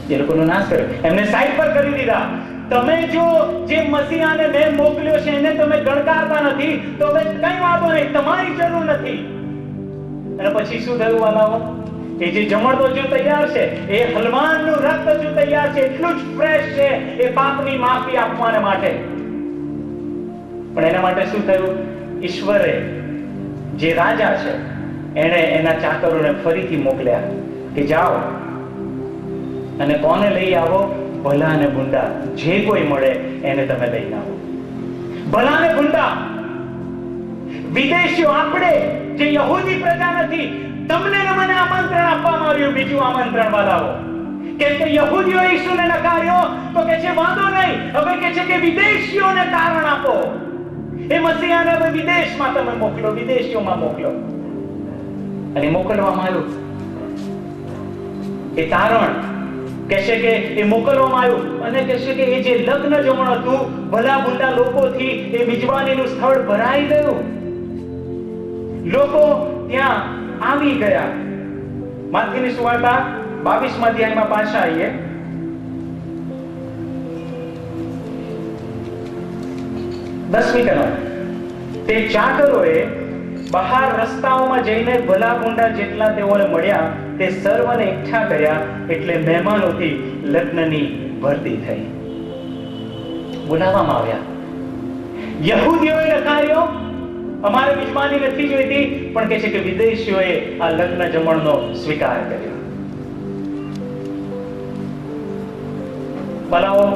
એ લોકોનો નાશ કર્યો, એમને સાઈડ પર કરી દીધા. તમે જો જે મસીહાને મેં મોકલ્યો છે એને તમે ગણકારતા નથી તો હવે કઈ વાંધો નહીં, તમારી જરૂર નથી. અને પછી શું થયું વાલાઓ? એ જે જમણો જો તૈયાર છે, એ હલવાનનું રક્ત જો તૈયાર છે, એટલું જ ફ્રેશ છે એ પાપની માફી આપવાને માટે. પણ એના માટે શું થયું? ઈશ્વરે જે રાજા છે એને એના ચાકરોને ફરીથી મોકલ્યા કે જાઓ અને કોને લઈ આવો? ભલા અને ભૂંડા જે કોઈ મળે એને તમે લઈને આવો. ભલા અને ભૂંડા વિદેશીઓ, આપણે જે યહૂદી પ્રજા નથી, તમને ને મને આમંત્રણ આપવામાં આવ્યું. બીજું આમંત્રણ વાલાઓ, કેમ કે યહૂદીઓ ઈસુને નકાર્યો તો કે છે વાંધો નહીં, હવે કે છે કે વિદેશીઓને કારણ આપો. એ મસીહાને હવે વિદેશમાં તમે મોકલો, વિદેશીઓમાં મોકલો. અને મોકલવામાં આવ્યું. એ તારણ કહેશે કે એ મોકલવામાં આવ્યું અને કહેશે કે એ જે લગ્ન જમણ હતું ભલા ભૂંડા લોકોથી એ મિજબાનીનું સ્થળ ભરાઈ ગયું. લોકો ત્યાં આવી ગયા. માથીની સુવાર્તા 22મા અધ્યાયમાં પાછા આવીએ. 10મી કલમ. તે ચાકરોએ બહાર રસ્તાઓમાં જઈને ભલા ભૂંડા જેટલા તેઓને મળ્યા તે સર્વને એકઠા કર્યા, એટલે મહેમાનોથી લગ્નની ભરતી થઈ. બોલાવવામાં આવ્યા. યહૂદીઓએ નકાર્યો, અમારે મિજબાની નથી જોઈતી, પણ કહે છે કે વિદેશીઓએ આ લગ્ન જમણનો સ્વીકાર કર્યો. બલાઓ,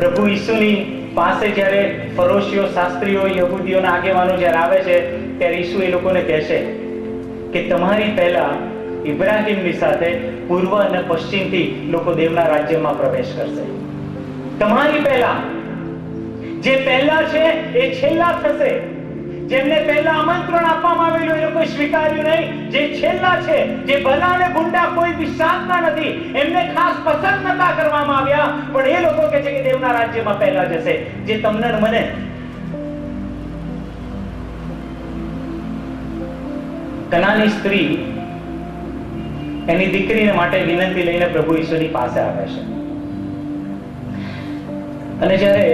પ્રભુ ઈસુની પાસે જ્યારે ફરોશીઓ, શાસ્ત્રીઓ, યહૂદીઓના આગેવાનો જ્યારે આવે છે ત્યારે ઈસુ એ લોકોને કહેશે કે તમારી પહેલા ઇબ્રાહિમની સાથે પૂર્વ અને પશ્ચિમથી લોકો દેવના રાજ્યમાં પ્રવેશ કરશે. તમારી પહેલા જે પહેલા છે એ છેલ્લા થશે. જેમને પહેલા આમંત્રણ આપવામાં આવેલું એ લોકો સ્વીકાર્યું નહીં. જે છેલ્લા છે, જે ભલા અને ભૂંડા કોઈ વિશ્વાસના નથી, એમને ખાસ પસંદ નતા કરવામાં આવ્યા, પણ એ લોકો કહે છે કે દેવના રાજ્યમાં પહેલા જશે. જે તમને ને મને કનાની સ્ત્રી એની દીકરીને માટે વિનંતી લઈને પ્રભુ ઈસુની પાસે આવે છે. અને જ્યારે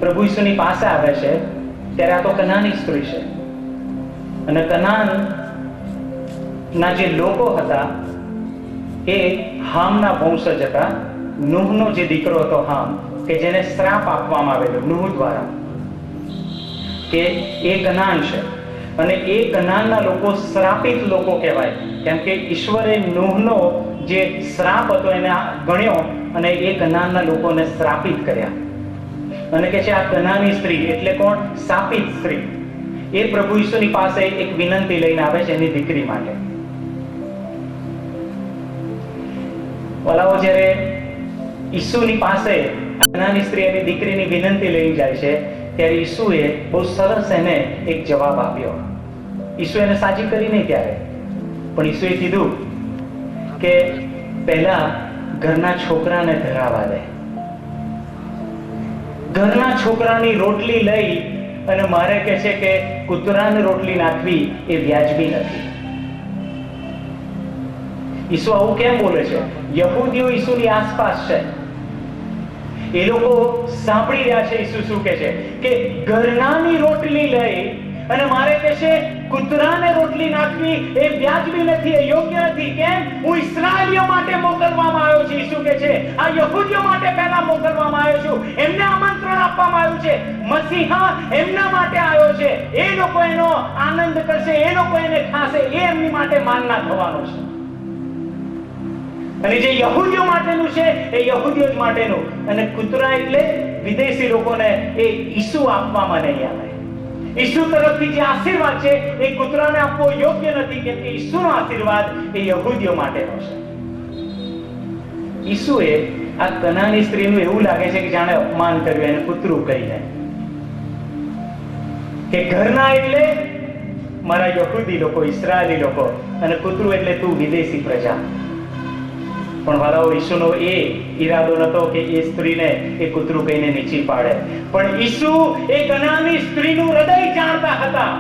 પ્રભુ ઈસુની પાસે આવે છે ત્યારે આ તો કનાની સ્ત્રી છે. અને કનાન ના જે લોકો હતા એ હામના વંશજ હતા. નૂહનો જે દીકરો હતો હામ, કે જેને શ્રાપ આપવામાં આવેલો નૂહ દ્વારા કે એ કનાન છે. અને એ કનાનના લોકો શ્રાપિત લોકો કહેવાય, કેમ કે ઈશ્વરે નૂહનો જે શ્રાપ હતો એને ગણ્યો અને એ કનાનના લોકોને શ્રાપિત કર્યા. અને કે છે આ કનાની સ્ત્રી એટલે કોણ? શાપિત સ્ત્રી. એ પ્રભુ ઈસુની પાસે એક વિનંતી લઈને આવે છે એની દીકરી માટે. વલાઓ, જ્યારે ઈસુની પાસે કનાની સ્ત્રી એની દીકરીની વિનંતી લઈ જાય છે ત્યારે ઈસુએ બહુ સરસ એને એક જવાબ આપ્યો. ઈસુ એને સાજી કરી નહીં ત્યારે, પણ ઈસુએ કીધું કે પહેલા ઘરના છોકરાને ધરાવા દે. ઘરના છોકરાની રોટલી લઈ અને મારે કહે છે કે કૂતરાને રોટલી નાખવી એ વ્યાજબી નથી. ઈસુ આવું કેમ બોલે છે? યહૂદીઓ ઈસુની આસપાસ છે. એ લોકો સાંભળી રહ્યા છે ઈસુ શું કહે છે કે ઘરનાની રોટલી લઈ અને મારે કહે છે કૂતરાને રોટલી નાખવી એ વ્યાજબી નથી, એ યોગ્ય નથી. કેમ? હું ઇસ્રાએલીઓ માટે મોકલવામાં આવ્યો છું. ઈસુ કહે છે આ યહૂદીઓ માટે પહેલા મોકલવામાં આવ્યો છું. એમને આમંત્રણ આપવામાં આવ્યું છે. મસીહા એમના માટે આવ્યો છે. એ લોકો એનો આનંદ કરશે, એ લોકો એને ખાશે, એ એમની માટે માનના થવાનું છે. અને જે યહૂદીઓ માટેનું છે એ યહૂદીઓ જ માટેનું. અને કૂતરા એટલે વિદેશી લોકોને એ ઈસુ આપવામાં નહીં આવે. ઈસુ તરફથી જે આશીર્વાદ છે એ કૂતરાને આપવો યોગ્ય નથી, કેમ કે ઈસુનો આશીર્વાદ એ યહૂદીઓ માટેનો છે. ઈસુએ આ કનાની સ્ત્રીનું એવું લાગે છે કે જાણે અપમાન કર્યું, એને કૂતરું કહીને, કે ઘરના એટલે મારા યહૂદી લોકો, ઇસ્રાયેલી લોકો, અને કૂતરું એટલે તું વિદેશી પ્રજા. પણ વાલાઓ, ઈસુનો એ ઈરાદો નતો કે એ સ્ત્રીને એ કૂતરું કહીને નીચી પાડે. પણ ઈસુ એ કનાની સ્ત્રીનું હૃદય જાણતા હતા.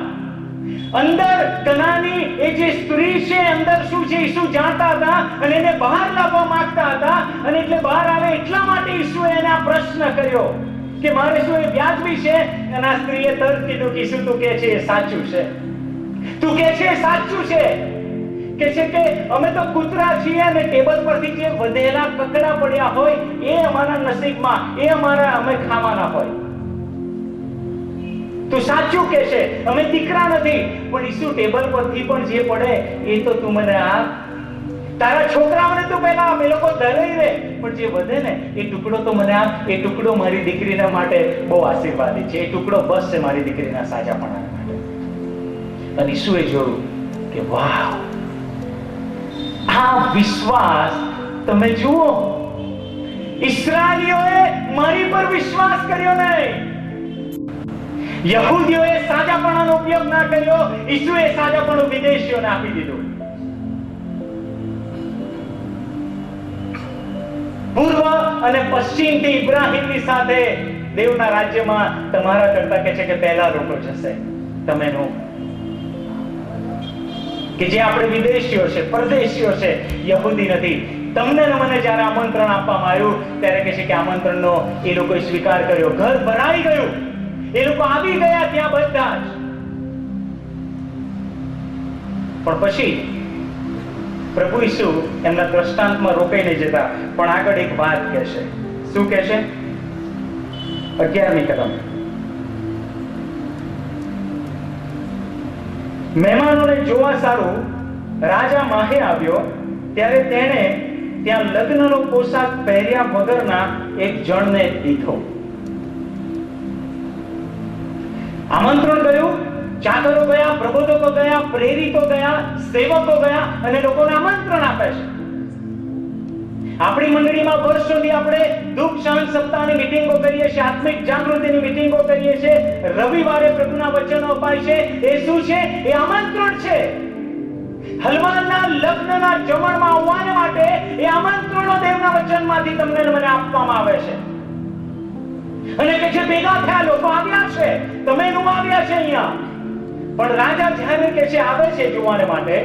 અંદર કનાની એ જે સ્ત્રી છે, અંદર શું છે ઈસુ જાણતા હતા, અને એને બહાર લાવવા માંગતા હતા. અને એટલે બહાર આવે એટલા માટે ઈસુએ એને આ પ્રશ્ન કર્યો કે મારે શું એ વ્યાજબી છે? અને આ સ્ત્રીએ તરત કીધું કે ઈસુ તું કે છે એ સાચું છે, તું કે છે એ સાચું છે. કે છે કે અમે તો કૂતરા છીએ, અને ટેબલ પરથી જે વધેલા કકડા પડ્યા હોય એ અમારા નસીબમાં, એ અમારા અમે ખાવાના હોય. તું સાચું કે છે, અમે દીકરા નથી, પણ ઈસુ ટેબલ પરથી પણ જે પડે એ તો તું મને આપ. તારા છોકરાઓને તો પહેલા અમે લોકો ધરાઈ દે, પણ જે વધે ને એ ટુકડો તો મને આપ. એ ટુકડો મારી દીકરીના માટે બહુ આશીર્વાદી છે. એ ટુકડો બસ છે મારી દીકરીના સાજાપણા માટે. અને ઈસુએ જોયું કે વાહ, આ વિશ્વાસ તમે જુઓ, ઇસ્રાએલીઓએ મારી પર વિશ્વાસ કર્યો નહીં, યહૂદીઓએ સાજાપણાનો ઉપયોગ ના કર્યો, ઈસુએ સાજાપણું વિદેશીઓને આપી દીધું. પૂર્વ અને પશ્ચિમથી ઇબ્રાહીમની સાથે દેવના રાજ્યમાં તમારા કરતા કે છે કે પહેલા લોકો જશે, તમે નો. કે જે આપણે વિદેશીઓ છે, પરદેશીઓ છે, યહૂદી નથી. તમને ને મને જ્યારે આમંત્રણ આપવામાં આવ્યું ત્યારે કે છે કે આમંત્રણનો એ લોકોએ સ્વીકાર કર્યો. ઘર ભરાઈ ગયું, એ લોકો આવી ગયા ત્યાં બધા જ. પણ પછી પ્રભુ ઈસુ એમના દ્રષ્ટાંતમાં રોકાઈ નહીં જતા, પણ આગળ એક વાત કહેશે. શું કહેશે? 11મી કલમ. મહેમાનોને જોવા સારું રાજા માહે આવ્યો, ત્યારે તેણે ત્યાં લગ્નનો પોશાક પહેર્યા વગરના એક જણને દીધો. આમંત્રણ ગયું, ચાકરો ગયા, પ્રબોધકો ગયા, પ્રેરિતો ગયા, સેવકો ગયા, અને લોકોને આમંત્રણ આપે છે. આપણી મંડળીમાં વર્ષોથી આપણે દુઃખ શાંત સપ્તાહની મીટિંગો કરીએ છીએ, આત્મિક જાગૃતિની મીટિંગો કરીએ છીએ, રવિવારે પ્રભુના વચનો અપાય છે. એ શું છે? એ આમંત્રણ છે. હલવાના લગ્નના જમણમાં આવવા માટે એ આમંત્રણો દેવના વચનમાંથી તમને મને આપવામાં આવે છે. અને કે છે ભેગા થયા લોકો આવ્યા છે, તમે નું આવ્યા છે અહીંયા. પણ રાજા જ્યારે કે છે આવે છે જોવાને માટે,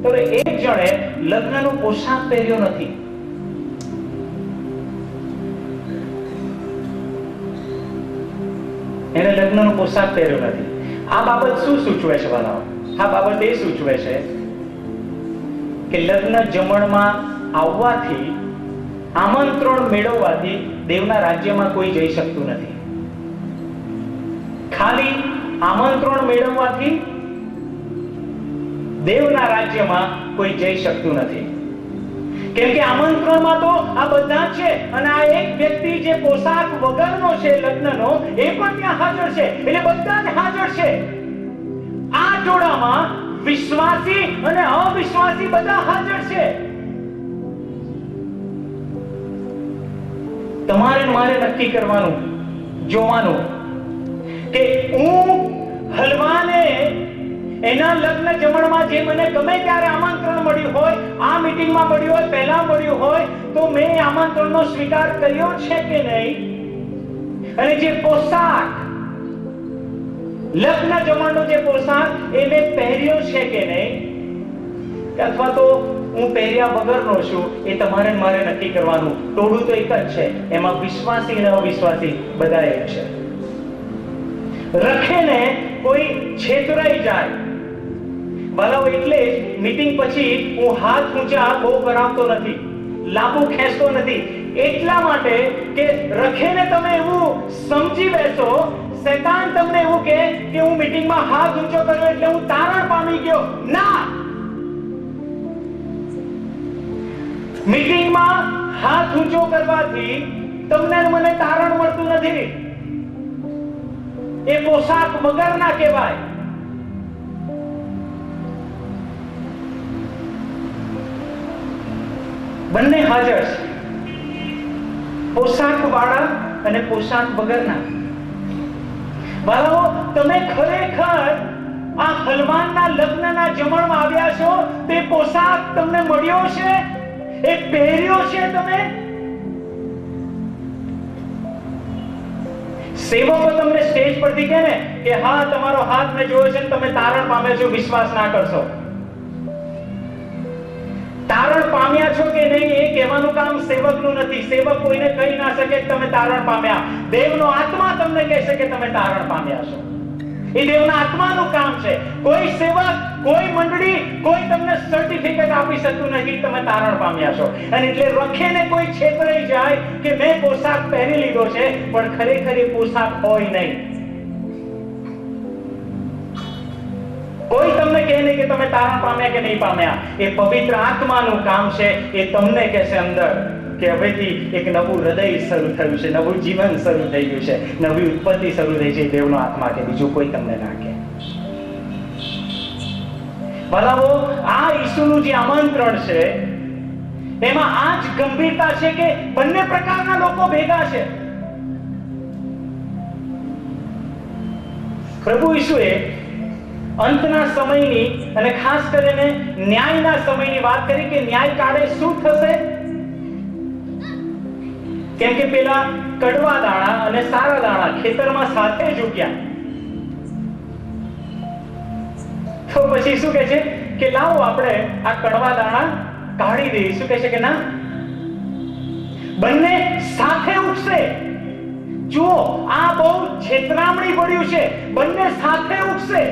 તો એક જણે લગ્નનો પોશાક પહેર્યો નથી. એને લગ્નનો પોશાક પહેર્યો નથી. આ બાબત શું સૂચવે છે વાલાઓ? આ બાબત એ સૂચવે છે કે લગ્ન જમણમાં આવવાથી, આમંત્રણ મેળવવાથી દેવના રાજ્યમાં કોઈ જઈ શકતું નથી. ખાલી આમંત્રણ મેળવવાથી દેવના રાજ્યમાં કોઈ જઈ શકતું નથી. કેમ કે આમંત્રણમાં તો આ બધા છે, અને આ એક વ્યક્તિ જે પોશાક વગરનો છે લગ્નનો, એ પણ ત્યાં હાજર છે. એટલે બધા જ હાજર છે. આ જોડામાં વિશ્વાસી અને અવિશ્વાસી બધા હાજર છે. તમારે મારે નક્કી કરવાનું, જોવાનું કે હું હલવાને એના લગ્ન જમણમાં જે મને ગમે ત્યારે આમંત્રણ મળ્યું હોય, આ મીટિંગમાં મળ્યું હોય, પહેલા મળ્યું હોય, તો મેં આમંત્રણનો સ્વીકાર કર્યો છે કે નહીં? અને જે પોશાક, લગ્ન જમણનો જે પોશાક એ મેં પહેર્યો છે કે નહીં? અથવા તો હું પહેર્યા વગરનો છું? એ તમારે મારે નક્કી કરવાનું. ટોળું તો એક જ છે, એમાં વિશ્વાસી અને અવિશ્વાસી બધા એક છે. રખેને કોઈ છેતરાઈ જાય બરાબર, એટલે મીટિંગ પછી હું હાથ ઊંચા બહુ કરાવતો નથી, લાંબુ ખેંચતો નથી. એટલા માટે કે રખેને તમે એવું સમજી બેસો, શૈતાન તમને એવું કે હું મીટિંગમાં હાથ ઊંચો કર્યો એટલે હું તારણ પામી ગયો. ના, મીટિંગમાં હાથ ઊંચો કરવાથી તમને ને મને તારણ મળતું નથી. એ પોશાક વગરના કહેવાય. બંને હાજર છે, પોશાક વાળા અને પોશાક વગરના. બાળકો, તમે ખરેખર આ હલવાનના લગ્નના જમણમાં આવ્યા છો, તે પોશાક તમને મળ્યો છે, એ પહેર્યો છે તમે? સેવકો તમને સ્ટેજ પરથી કહે ને કે હા, તમારો હાથ મેં જોયો છે, તમે તારણ પામ્યા છો, વિશ્વાસ ના કરશો. તારણ પામ્યા છો કે નહીં એ કહેવાનું કામ સેવકનું નથી. સેવક કોઈને કહી ના શકે કે તમે તારણ પામ્યા. દેવનો આત્મા તમને કહેશે કે તમે તારણ પામ્યા છો. એ દેવના આત્માનું કામ છે. કોઈ સેવક, કોઈ મંડળી, કોઈ તમને સર્ટિફિકેટ આપી શકતું નથી તમે તારણ પામ્યા છો. અને એટલે રખેને કોઈ છેતરાઈ જાય કે મેં પોશાક પહેરી લીધો છે, પણ ખરેખર એ પોશાક હોય નહીં. કોઈ તમને કહે નહીં કે તમે તારણ પામ્યા કે નહીં પામ્યા. એ પવિત્ર આત્માનું કામ છે. એ તમને કહેશે અંદર કે હવેથી એક નવું હૃદય શરૂ થયું છે, નવું જીવન શરૂ થઈ ગયું છે, નવી ઉત્પત્તિ શરૂ થઈ છે. દેવનો આત્મા કે બીજું કોઈ તમને ના કહે. ભલાઓ, આ ઈસુનું જે આમંત્રણ છે એમાં આ જ ગંભીરતા છે કે બંને પ્રકારના લોકો ભેગા છે. પ્રભુ ઈસુએ અંતના સમયની અને ખાસ કરીને ન્યાયના સમયની વાત કરી કે ન્યાય કાળે શું થશે. કેમ કે પેલા કડવા દાણા અને સારા દાણા ખેતરમાં સાથે જ ઉગ્યા. તો પછી શું કહે છે કે લાવો આપણે આ કડવા દાણા કાઢી દઈએ. શું કહે છે કે ના, બંને સાથે ઉગશે. જુઓ, આ બહુ છેતરામણી પડ્યું છે. બંને સાથે ઉગશે,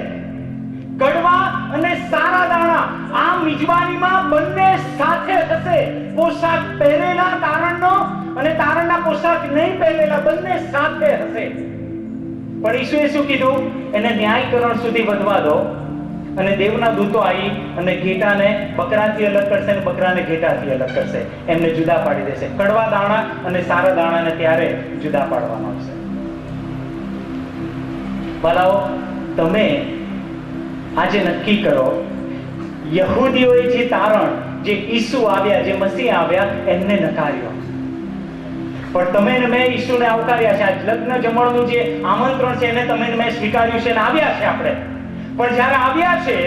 કડવા અને સારા દાણા. આ મિજબાનીમાં બંને સાથે હશે. પોશાક પહેરેલા તારણનો અને તારણના પોશાક નહીં પહેરેલા બંને સાથે હશે. પણ ઈસુએ શું કીધું? એને ન્યાયકરણ સુધી વધવા દો અને દેવના દૂતો આવી અને ઘેટાને બકરાથી અલગ કરશે અને બકરાને ઘેટાથી અલગ કરશે. એમને જુદા પાડી દેશે. કડવા દાણા અને સારા દાણાને ત્યારે જુદા પાડવામાં આવશે. બાળાઓ, તમે આજે નક્કી કરો, યહૂદીઓએ જે તારણ, જે ઈસુ આવ્યા, જે મસીહ આવ્યા, એમને નકાર્યો. પણ તમે ને મેં ઈસુને આવકાર્યા છે. આજ લગ્ન જમણનું જે આમંત્રણ છે એને તમે ને મેં સ્વીકાર્યું છે અને આવ્યા છે આપણે. પણ જ્યારે આવ્યા છે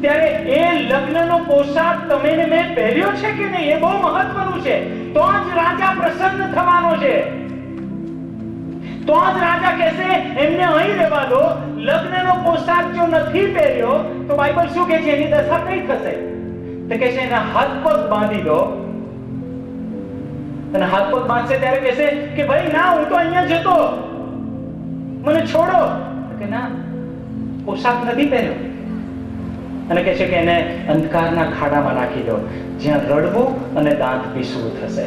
ત્યારે એ લગ્નનો પોશાક તમે ને મેં પહેર્યો છે કે નહીં, એ બહુ મહત્વનું છે. તો જ રાજા પ્રસન્ન થવાનો છે. તો જ રાજા કહેશે એમને અહીં રહેવા દો. લગ્નનો પોશાક જો નથી પહેર્યો તો બાઇબલ શું કહે છે એની દશા કઈ થશે? તો કહે છે એના હાથ પગ બાંધી દો. અને હાથ પગ બાંધશે ત્યારે કહેશે કે ભાઈ ના, હું તો અહીંયા જતો, મને છોડો. કે ના, પોશાક નથી પહેર્યો. અને કહે છે કે એને અંધકારના ખાડામાં નાખી દો, જ્યાં રડવું અને દાંત પીસવું થશે.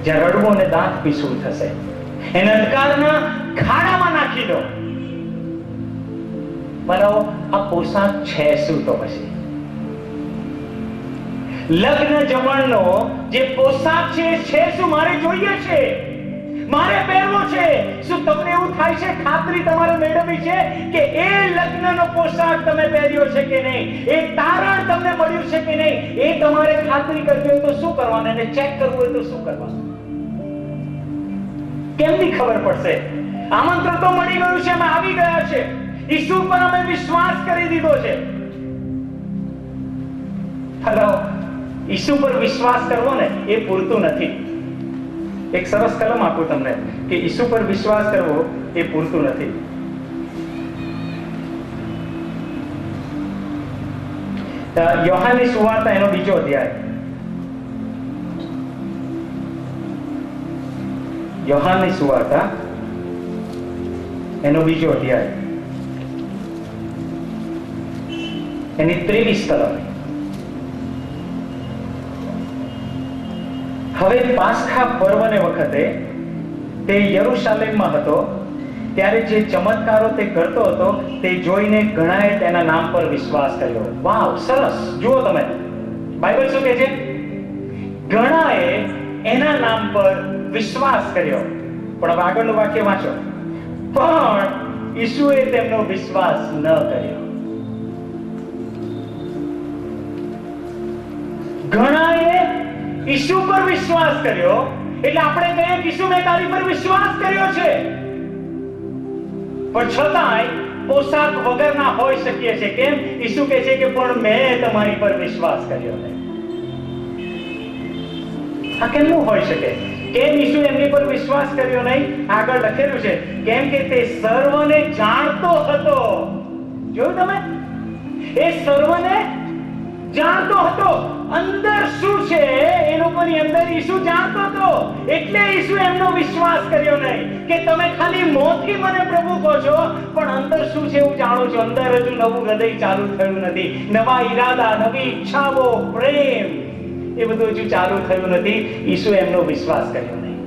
જ્યાં રડવું અને દાંત પીસવું થશે, એને અંધકારના ખાડામાં નાખી દો. બરાબર, આ પોશાક છે શું? તો પછી લગ્ન જમણનો જે પોશાક છે શું? મારે જોઈએ છે, મારે પહેરવો છે. શું તમને એવું થાય છે, ખાતરી તમારે મેળવવી છે કે એ લગ્નનો પોશાક તમે પહેર્યો છે કે નહીં, એ તારણ તમને મળ્યું છે કે નહીં? એ તમારે ખાતરી કરવી હોય તો શું કરવાનું? અને ચેક કરવું હોય તો શું કરવાનું? કેમની ખબર પડશે? આમંત્રણ તો મળી ગયું છે, અમે આવી ગયા છે, ઈસુ પર અમે વિશ્વાસ કરી દીધો છે. હલો, ઈસુ પર વિશ્વાસ કરવો ને એ પૂરતું નથી. એક સરસ કલમ આપું તમને કે ઈસુ પર વિશ્વાસ કરવો એ પૂરતું નથી. યોહાનની સુવાર્તા એનો બીજો અધ્યાય. યોહાનની સુવાર્તા એનો બીજો અધ્યાય, એની 23 કલમ. હવે પાસખા પર્વને વખતે તે યરુશાલેમમાં હતો. ત્યારે જે ચમત્કારો તે કરતો હતો તે જોઈને ઘણાએ તેના નામ પર વિશ્વાસ કર્યો. વાવ, સરસ. જુઓ તમે, બાઇબલ શું કહે છે? ઘણાએ એના નામ પર વિશ્વાસ કર્યો. પણ હવે આગળનું વાક્ય વાંચો. પણ ઈસુએ તેમનો વિશ્વાસ ન કર્યો. ઘણાએ ઈસુ પર વિશ્વાસ કર્યો એટલે આપણે કહીએ કે ઈસુ મેં તારી પર વિશ્વાસ કર્યો છે, પણ છતાંય પોશાક વગરના હોઈ શકીએ છે. કેમ? ઈસુ કહે છે કે પણ મેં તમારી પર વિશ્વાસ કર્યો નહીં. આ કેમનું હોઈ શકે? કેમ ઈસુ એમની પર વિશ્વાસ કર્યો નહીં? આગળ લખેલું છે કેમ કે તે સર્વને જાણતો હતો. જોયું તમે? એ સર્વને જાણતો હતો. અંદર શું છે એ લોકોની અંદર ઈસુ જાણતો હતો. એટલે ઈસુ એમનો વિશ્વાસ કર્યો નહીં કે તમે ખાલી મોંથી મને પ્રભુ કહો છો, પણ અંદર શું છે હું જાણું છું. અંદર હજુ નવું હૃદય ચાલુ થયું નથી, નવા ઈરાદા, નવી ઈચ્છાઓ, પ્રેમ, એ બધું હજુ ચાલુ થયું નથી. ઈસુ એમનો વિશ્વાસ કર્યો નહીં.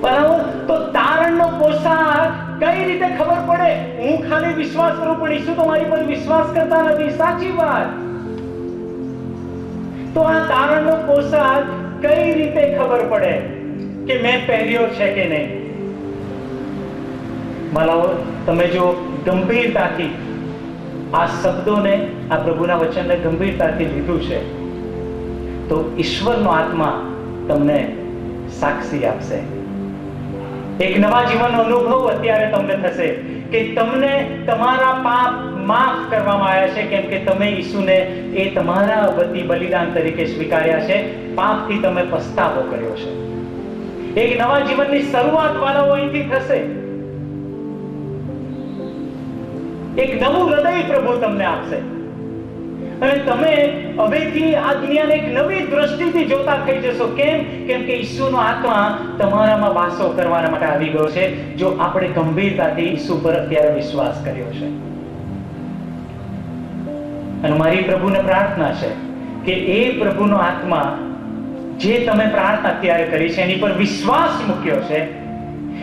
બરાબર? તો તારણનો પોશાક કઈ રીતે ખબર પડે? હું ખાલી વિશ્વાસ કરું પણ ઈસુ તો મારી પર વિશ્વાસ કરતા નથી. સાચી વાત. તો આ તારણનો પોશાક કઈ રીતે ખબર પડે કે મેં પહેર્યો છે કે નહીં? ભલાઓ, તમે જો ગંભીરતાથી આ શબ્દોને, આ પ્રભુના વચનને ગંભીરતાથી લીધું છે તો ઈશ્વરનો આત્મા તમને સાક્ષી આપશે. એક નવા જીવનનો અનુભવ અત્યારે તમને થશે કે તમને તમારા પાપ માફ કરવામાં આવ્યા છે, કેમ કે તમે ઈસુને એ તમારા વતી બલિદાન તરીકે સ્વીકાર્યા છે. પાપથી તમે પસ્તાવો કર્યો છે. એક નવા જીવનની શરૂઆત વાળાઓ અહીંથી થશે. એક નવું હૃદય પ્રભુ તમને આપશે અને તમે હવેથી આ દુનિયાને એક નવી દ્રષ્ટિથી જોતા થઈ જશો. કેમ? કેમ કે ઈસુનો આત્મા તમારામાં વાસો કરવાના માટે આવી ગયો છે, જો આપણે ગંભીરતાથી ઈસુ પર અત્યારે વિશ્વાસ કર્યો છે. અને મારી પ્રભુને પ્રાર્થના છે કે એ પ્રભુનો આત્મા જે તમે પ્રાર્થના અત્યારે કરી છે, એની પર વિશ્વાસ મૂક્યો છે,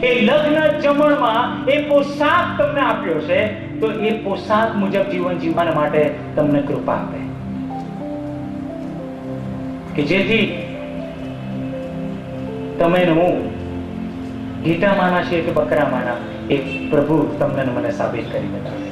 એ લગ્ન જમણમાં એ પોશાક તમને આપ્યો છે, તો એ પોશાક મુજબ જીવન જીવવા માટે તમને કૃપા આપે કે જેથી તમે હું ગીતામાંના છે કે બકરામાંના એ પ્રભુ તમને મને સાબિત કરી બતાવે.